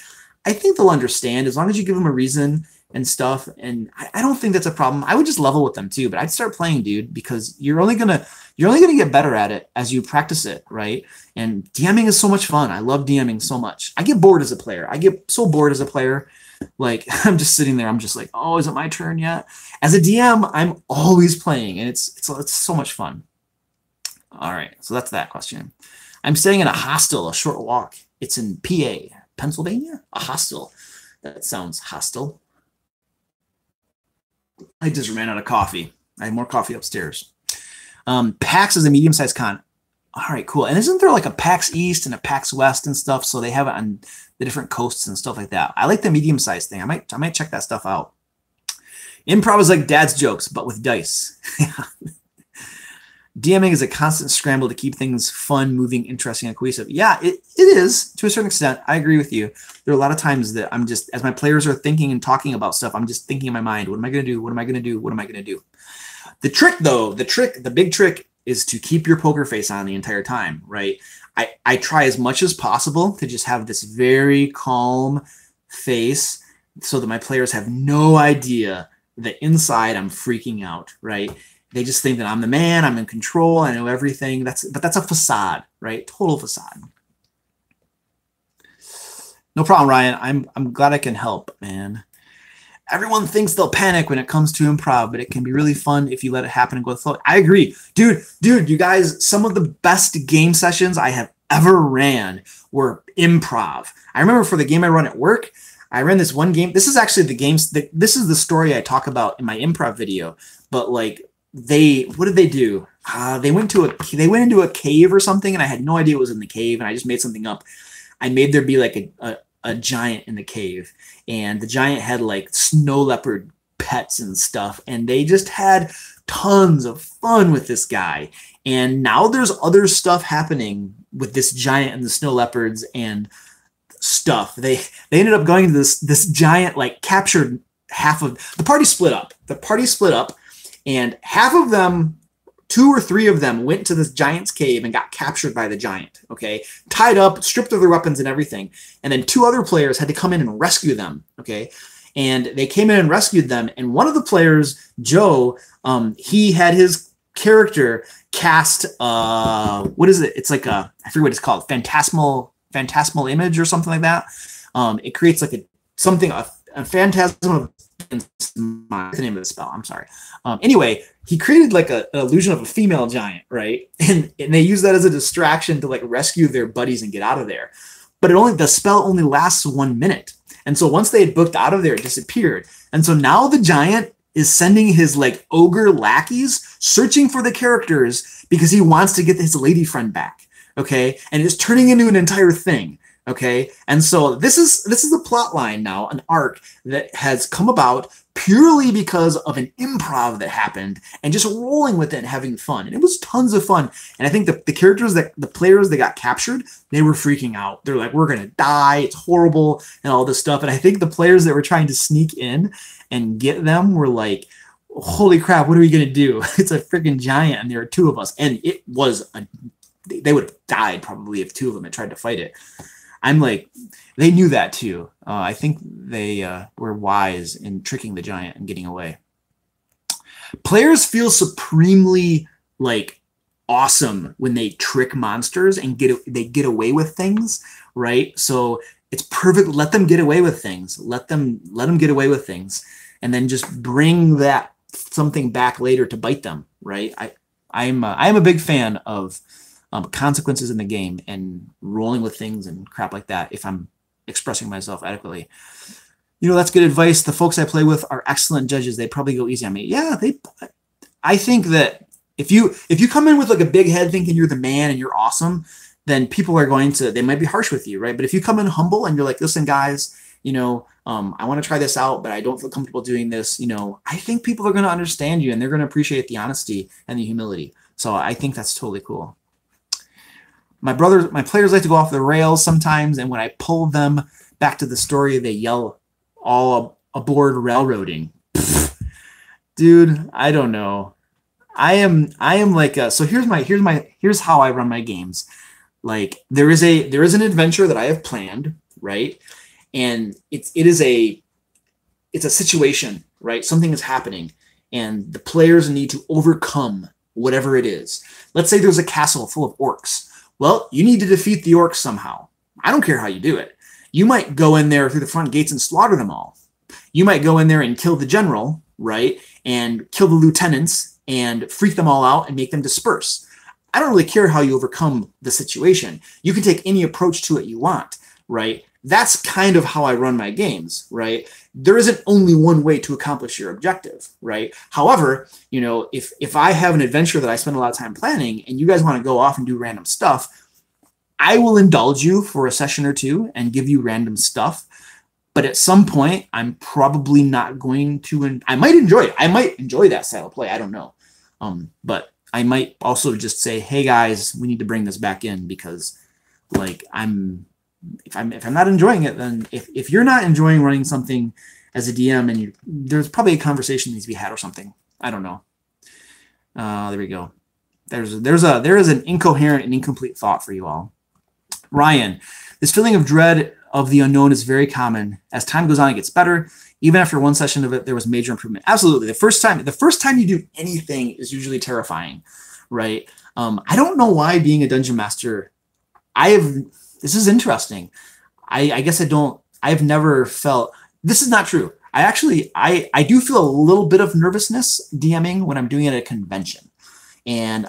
I think they'll understand as long as you give them a reason and stuff. And I don't think that's a problem. I would just level with them too, but I'd start playing, dude, because you're only gonna get better at it as you practice it, right? And DMing is so much fun. I love DMing so much. I get bored as a player. I get so bored as a player. Like, I'm just sitting there. I'm just like, oh, is it my turn yet? As a DM, I'm always playing, and it's so much fun. All right, so that's that question. I'm staying in a hostel, a short walk. It's in PA, Pennsylvania. A hostel. That sounds hostile. I just ran out of coffee. I have more coffee upstairs. PAX is a medium-sized con. All right, cool. And isn't there like a PAX East and a PAX West and stuff? So they have it on the different coasts and stuff like that. I like the medium-sized thing. I might check that stuff out. Improv is like dad's jokes, but with dice. DMing is a constant scramble to keep things fun, moving, interesting, and cohesive. Yeah, it is to a certain extent. I agree with you. There are a lot of times that I'm just, as my players are thinking and talking about stuff, I'm just thinking in my mind, what am I going to do? What am I going to do? What am I going to do? The trick, though, the big trick is to keep your poker face on the entire time, right? I try as much as possible to just have this very calm face so that my players have no idea that inside I'm freaking out, right? They just think that I'm the man, I'm in control, I know everything. But that's a facade, right? Total facade. No problem, Ryan. I'm glad I can help, man. Everyone thinks they'll panic when it comes to improv, but it can be really fun if you let it happen and go with the flow. I agree. Dude, you guys, some of the best game sessions I have ever ran were improv. I remember for the game I run at work, I ran this one game. This is actually the games that this is the story I talk about in my improv video. But like what did they do? They went into a cave or something, and I had no idea it was in the cave, and I just made something up. I made there be like a giant in the cave, and the giant had like snow leopard pets and stuff, and they just had tons of fun with this guy. And now there's other stuff happening with this giant and the snow leopards and stuff. They ended up going to this giant, like, captured half of the party. Split up. The party split up, and half of them, 2 or 3 of them, went to this giant's cave and got captured by the giant, okay? Tied up, stripped of their weapons and everything. And then 2 other players had to come in and rescue them, okay? And they came in and rescued them. And one of the players, Joe, he had his character cast, what is it? It's like I forget what it's called, phantasmal image or something like that. It creates like a phantasm of the name of the spell. I'm sorry. Anyway, he created like an illusion of a female giant, right? And they use that as a distraction to like rescue their buddies and get out of there. But the spell only lasts 1 minute. And so once they had booked out of there, it disappeared. And so now the giant is sending his like ogre lackeys searching for the characters because he wants to get his lady friend back. Okay. And it's turning into an entire thing. Okay. And so this is a plot line now, an arc that has come about purely because of an improv that happened and just rolling with it and having fun. And it was tons of fun. And I think the players that got captured, they were freaking out. They're like, we're going to die. It's horrible and all this stuff. And I think the players that were trying to sneak in and get them were like, holy crap, what are we going to do? It's a freaking giant. And there are 2 of us. And it was they would have died probably if 2 of them had tried to fight it. I'm like, they knew that too. I think they were wise in tricking the giant and getting away. Players feel supremely like awesome when they trick monsters and they get away with things, right? So it's perfect. Let them get away with things. Let them get away with things, and then just bring that something back later to bite them, right? I'm a big fan of consequences in the game and rolling with things and crap like that if I'm expressing myself adequately. You know, that's good advice. The folks I play with are excellent judges. They probably go easy on me. Yeah, I think that if you come in with like a big head thinking you're the man and you're awesome, then people are going to, they might be harsh with you, right? But if you come in humble and you're like, listen, guys, you know, I want to try this out, but I don't feel comfortable doing this. You know, I think people are going to understand you and they're going to appreciate the honesty and the humility. So I think that's totally cool. My players like to go off the rails sometimes, and when I pull them back to the story, they yell, "All aboard railroading." Dude, I don't know. I am like so here's how I run my games. Like there is an adventure that I have planned, right? And it's a situation, right? Something is happening and the players need to overcome whatever it is. Let's say there's a castle full of orcs. Well, you need to defeat the orcs somehow. I don't care how you do it. You might go in there through the front gates and slaughter them all. You might go in there and kill the general, right? And kill the lieutenants and freak them all out and make them disperse. I don't really care how you overcome the situation. You can take any approach to it you want, right? That's kind of how I run my games, right? There isn't only one way to accomplish your objective, right? However, you know, if I have an adventure that I spend a lot of time planning and you guys want to go off and do random stuff, I will indulge you for a session or two and give you random stuff. But at some point, I'm probably not going to, I might enjoy it. I might enjoy that style of play. I don't know. But I might also just say, hey guys, we need to bring this back in because like if I'm not enjoying it, then if you're not enjoying running something as a DM and there's probably a conversation that needs to be had or something. I don't know. There we go. There is an incoherent and incomplete thought for you all. Ryan, this feeling of dread of the unknown is very common. As time goes on, it gets better. Even after one session of it, there was major improvement. Absolutely. The first time you do anything is usually terrifying, right? I don't know why being a dungeon master, this is interesting. I guess I've never felt, this is not true. I do feel a little bit of nervousness DMing when I'm doing it at a convention. And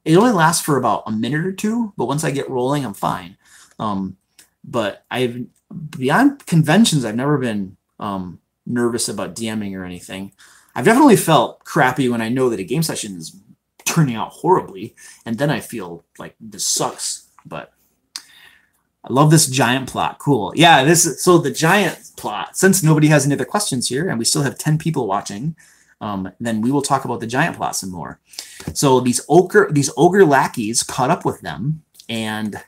it only lasts for about a minute or two, but once I get rolling, I'm fine. But beyond conventions, I've never been nervous about DMing or anything. I've definitely felt crappy when I know that a game session is turning out horribly, and then I feel like this sucks. But I love this giant plot. Cool. Yeah, so the giant plot, since nobody has any other questions here, and we still have 10 people watching, then we will talk about the giant plot some more. So these ogre lackeys caught up with them, and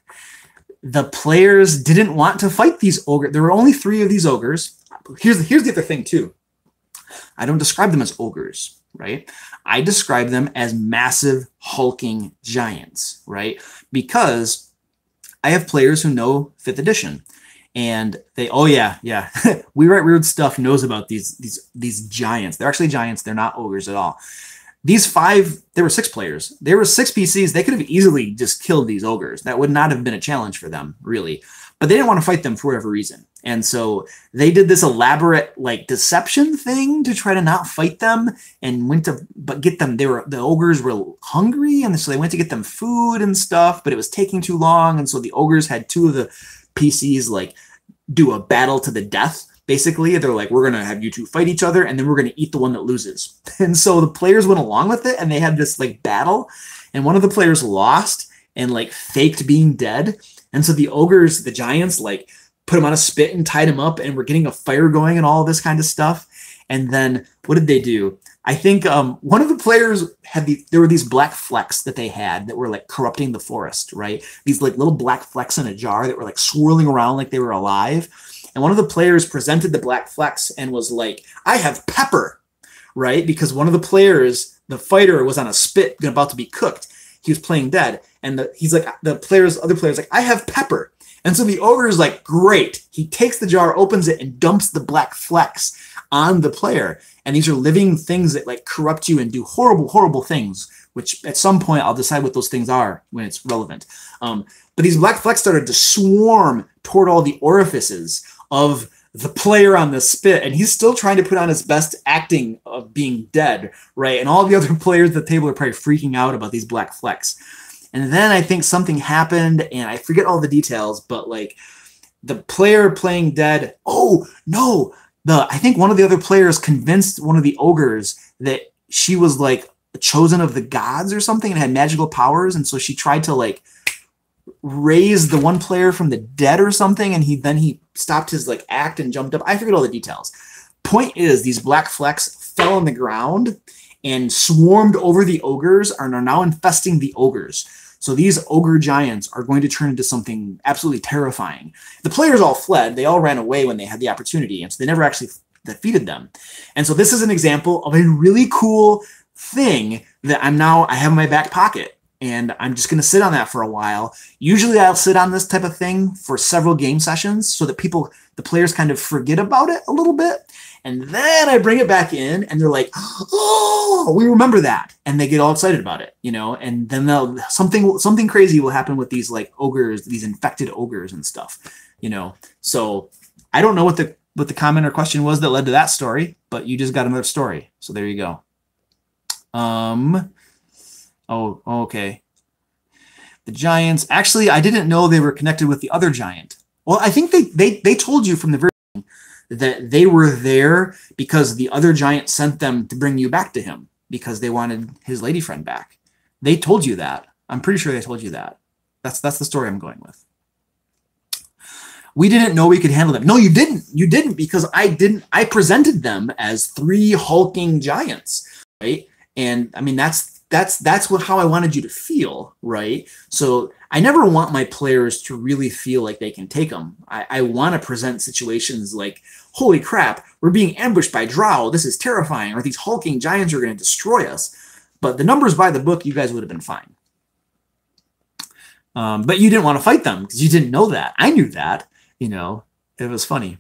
the players didn't want to fight these ogres. There were only 3 of these ogres. Here's the other thing too. I don't describe them as ogres, right? I describe them as massive hulking giants, right? Because I have players who know 5th edition, and they, oh yeah, We Write Weird Stuff knows about these giants. They're actually giants. They're not ogres at all. These 5, there were 6 players. There were 6 PCs. They could have easily just killed these ogres. That would not have been a challenge for them, really. But they didn't want to fight them for whatever reason. And so they did this elaborate like deception thing to try to not fight them and get them. The ogres were hungry, and so they went to get them food and stuff, but it was taking too long. And so the ogres had 2 of the PCs like do a battle to the death. Basically, they're like, we're going to have you 2 fight each other, and then we're going to eat the one that loses. And so the players went along with it, and they had this like battle, and one of the players lost and like faked being dead. And so the ogres, the giants, like put him on a spit and tied him up, and we're getting a fire going and all this kind of stuff. And then what did they do? I think one of the players there were these black flecks that they had that were like corrupting the forest, right? These like little black flecks in a jar that were like swirling around like they were alive. And one of the players presented the black flecks and was like, I have pepper, right? Because one of the players, the fighter, was on a spit about to be cooked. He was playing dead. And he's like, other player's like, I have pepper. And so the ogre is like, great. He takes the jar, opens it, and dumps the black flecks on the player. And these are living things that like corrupt you and do horrible, horrible things, which at some point I'll decide what those things are when it's relevant. But these black flecks started to swarm toward all the orifices of the player on the spit, and he's still trying to put on his best acting of being dead, right? And all the other players at the table are probably freaking out about these black flecks. And then I think something happened, and I forget all the details, but like the player playing dead, oh no, I think one of the other players convinced one of the ogres that she was like chosen of the gods or something and had magical powers, and so she tried to like raise the one player from the dead or something, and he stopped his like act and jumped up. I forget all the details. Point is, these black flecks fell on the ground and swarmed over the ogres and are now infesting the ogres. So these ogre giants are going to turn into something absolutely terrifying. The players all fled. They all ran away when they had the opportunity, and so they never actually defeated them. And so this is an example of a really cool thing that I have in my back pocket. And I'm just going to sit on that for a while. Usually I'll sit on this type of thing for several game sessions so that the players kind of forget about it a little bit. And then I bring it back in and they're like, oh, we remember that. And they get all excited about it, you know, and then something crazy will happen with these like ogres, these infected ogres and stuff, you know. So I don't know what the comment or question was that led to that story, but you just got another story. So there you go. Oh, okay. The giants. Actually, I didn't know they were connected with the other giant. Well, I think they told you from the very beginning that they were there because the other giant sent them to bring you back to him because they wanted his lady friend back. They told you that. I'm pretty sure they told you that. That's the story I'm going with. We didn't know we could handle them. No, you didn't. You didn't because I presented them as 3 hulking giants, right? And I mean, that's how I wanted you to feel, right? So I never want my players to really feel like they can take them. I want to present situations like, holy crap, we're being ambushed by drow. This is terrifying. Or these hulking giants are going to destroy us. But the numbers by the book, you guys would have been fine. But you didn't want to fight them because you didn't know that. I knew that, you know. It was funny.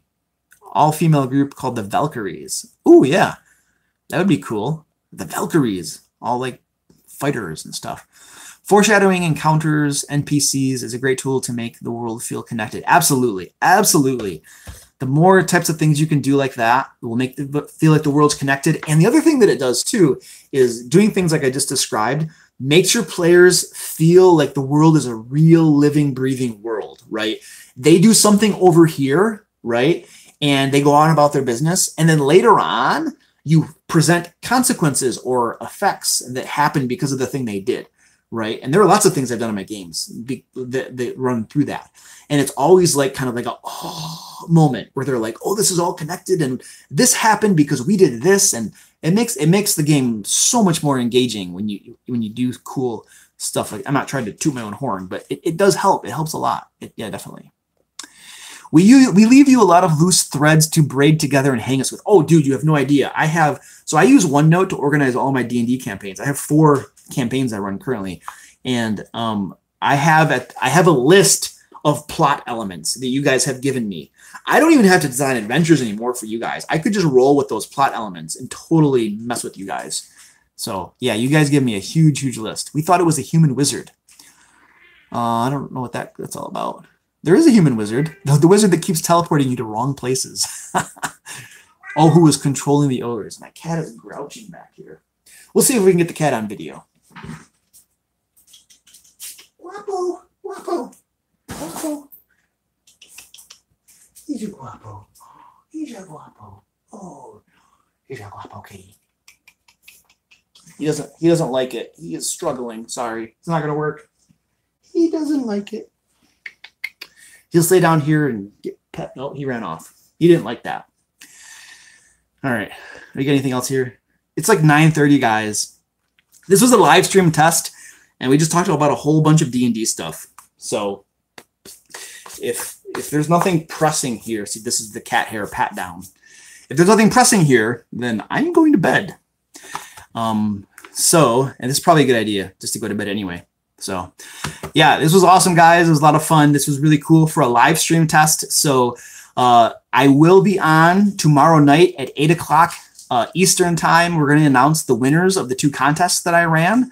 All-female group called the Valkyries. Ooh, yeah. That would be cool. The Valkyries. All like fighters and stuff. Foreshadowing encounters, NPCs is a great tool to make the world feel connected. Absolutely. Absolutely. The more types of things you can do like that will make it feel like the world's connected. And the other thing that it does too is doing things like I just described makes your players feel like the world is a real living, breathing world, right? They do something over here, right? And they go on about their business. And then later on, you present consequences or effects that happen because of the thing they did, right? And there are lots of things I've done in my games that run through that. And it's always like kind of like a moment where they're like, oh, this is all connected and this happened because we did this. And it makes the game so much more engaging when you do cool stuff. Like, I'm not trying to toot my own horn, but it does help. It helps a lot. Yeah, definitely. We leave you a lot of loose threads to braid together and hang us with. Oh, dude, you have no idea. I use OneNote to organize all my D&D campaigns. I have 4 campaigns I run currently, and I have a list of plot elements that you guys have given me. I don't even have to design adventures anymore for you guys. I could just roll with those plot elements and totally mess with you guys. So yeah, you guys give me a huge, huge list. We thought it was a human wizard. I don't know what that's all about. There is a human wizard, the wizard that keeps teleporting you to wrong places. Oh, who is controlling the ogres? My cat is grouching back here. We'll see if we can get the cat on video. Guapo, guapo, guapo. He's a guapo. He's a guapo. Oh, he's a guapo kitty. He doesn't like it. He is struggling. Sorry, it's not gonna work. He doesn't like it. He'll stay down here and get pet. No, he ran off. He didn't like that. All right. We got anything else here? It's like 9:30, guys. This was a live stream test, and we just talked about a whole bunch of D&D stuff. So if there's nothing pressing here, see, this is the cat hair pat down. If there's nothing pressing here, then I'm going to bed. And this is probably a good idea just to go to bed anyway. So Yeah, this was awesome, guys. It was a lot of fun. This was really cool for a live stream test. So I will be on tomorrow night at 8 o'clock Eastern time. We're going to announce the winners of the 2 contests that I ran.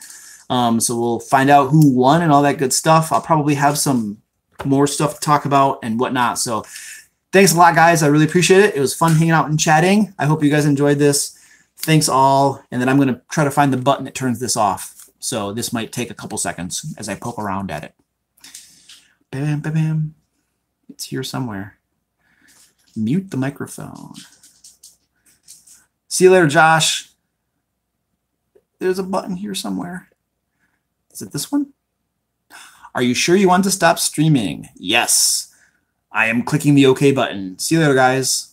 So we'll find out who won and all that good stuff. I'll probably have some more stuff to talk about and whatnot. So thanks a lot, guys. I really appreciate it. It was fun hanging out and chatting. I hope you guys enjoyed this. Thanks all. And then I'm going to try to find the button that turns this off. So this might take a couple seconds as I poke around at it. Bam, bam, bam. It's here somewhere. Mute the microphone. See you later, Josh. There's a button here somewhere. Is it this one? Are you sure you want to stop streaming? Yes. I am clicking the OK button. See you later, guys.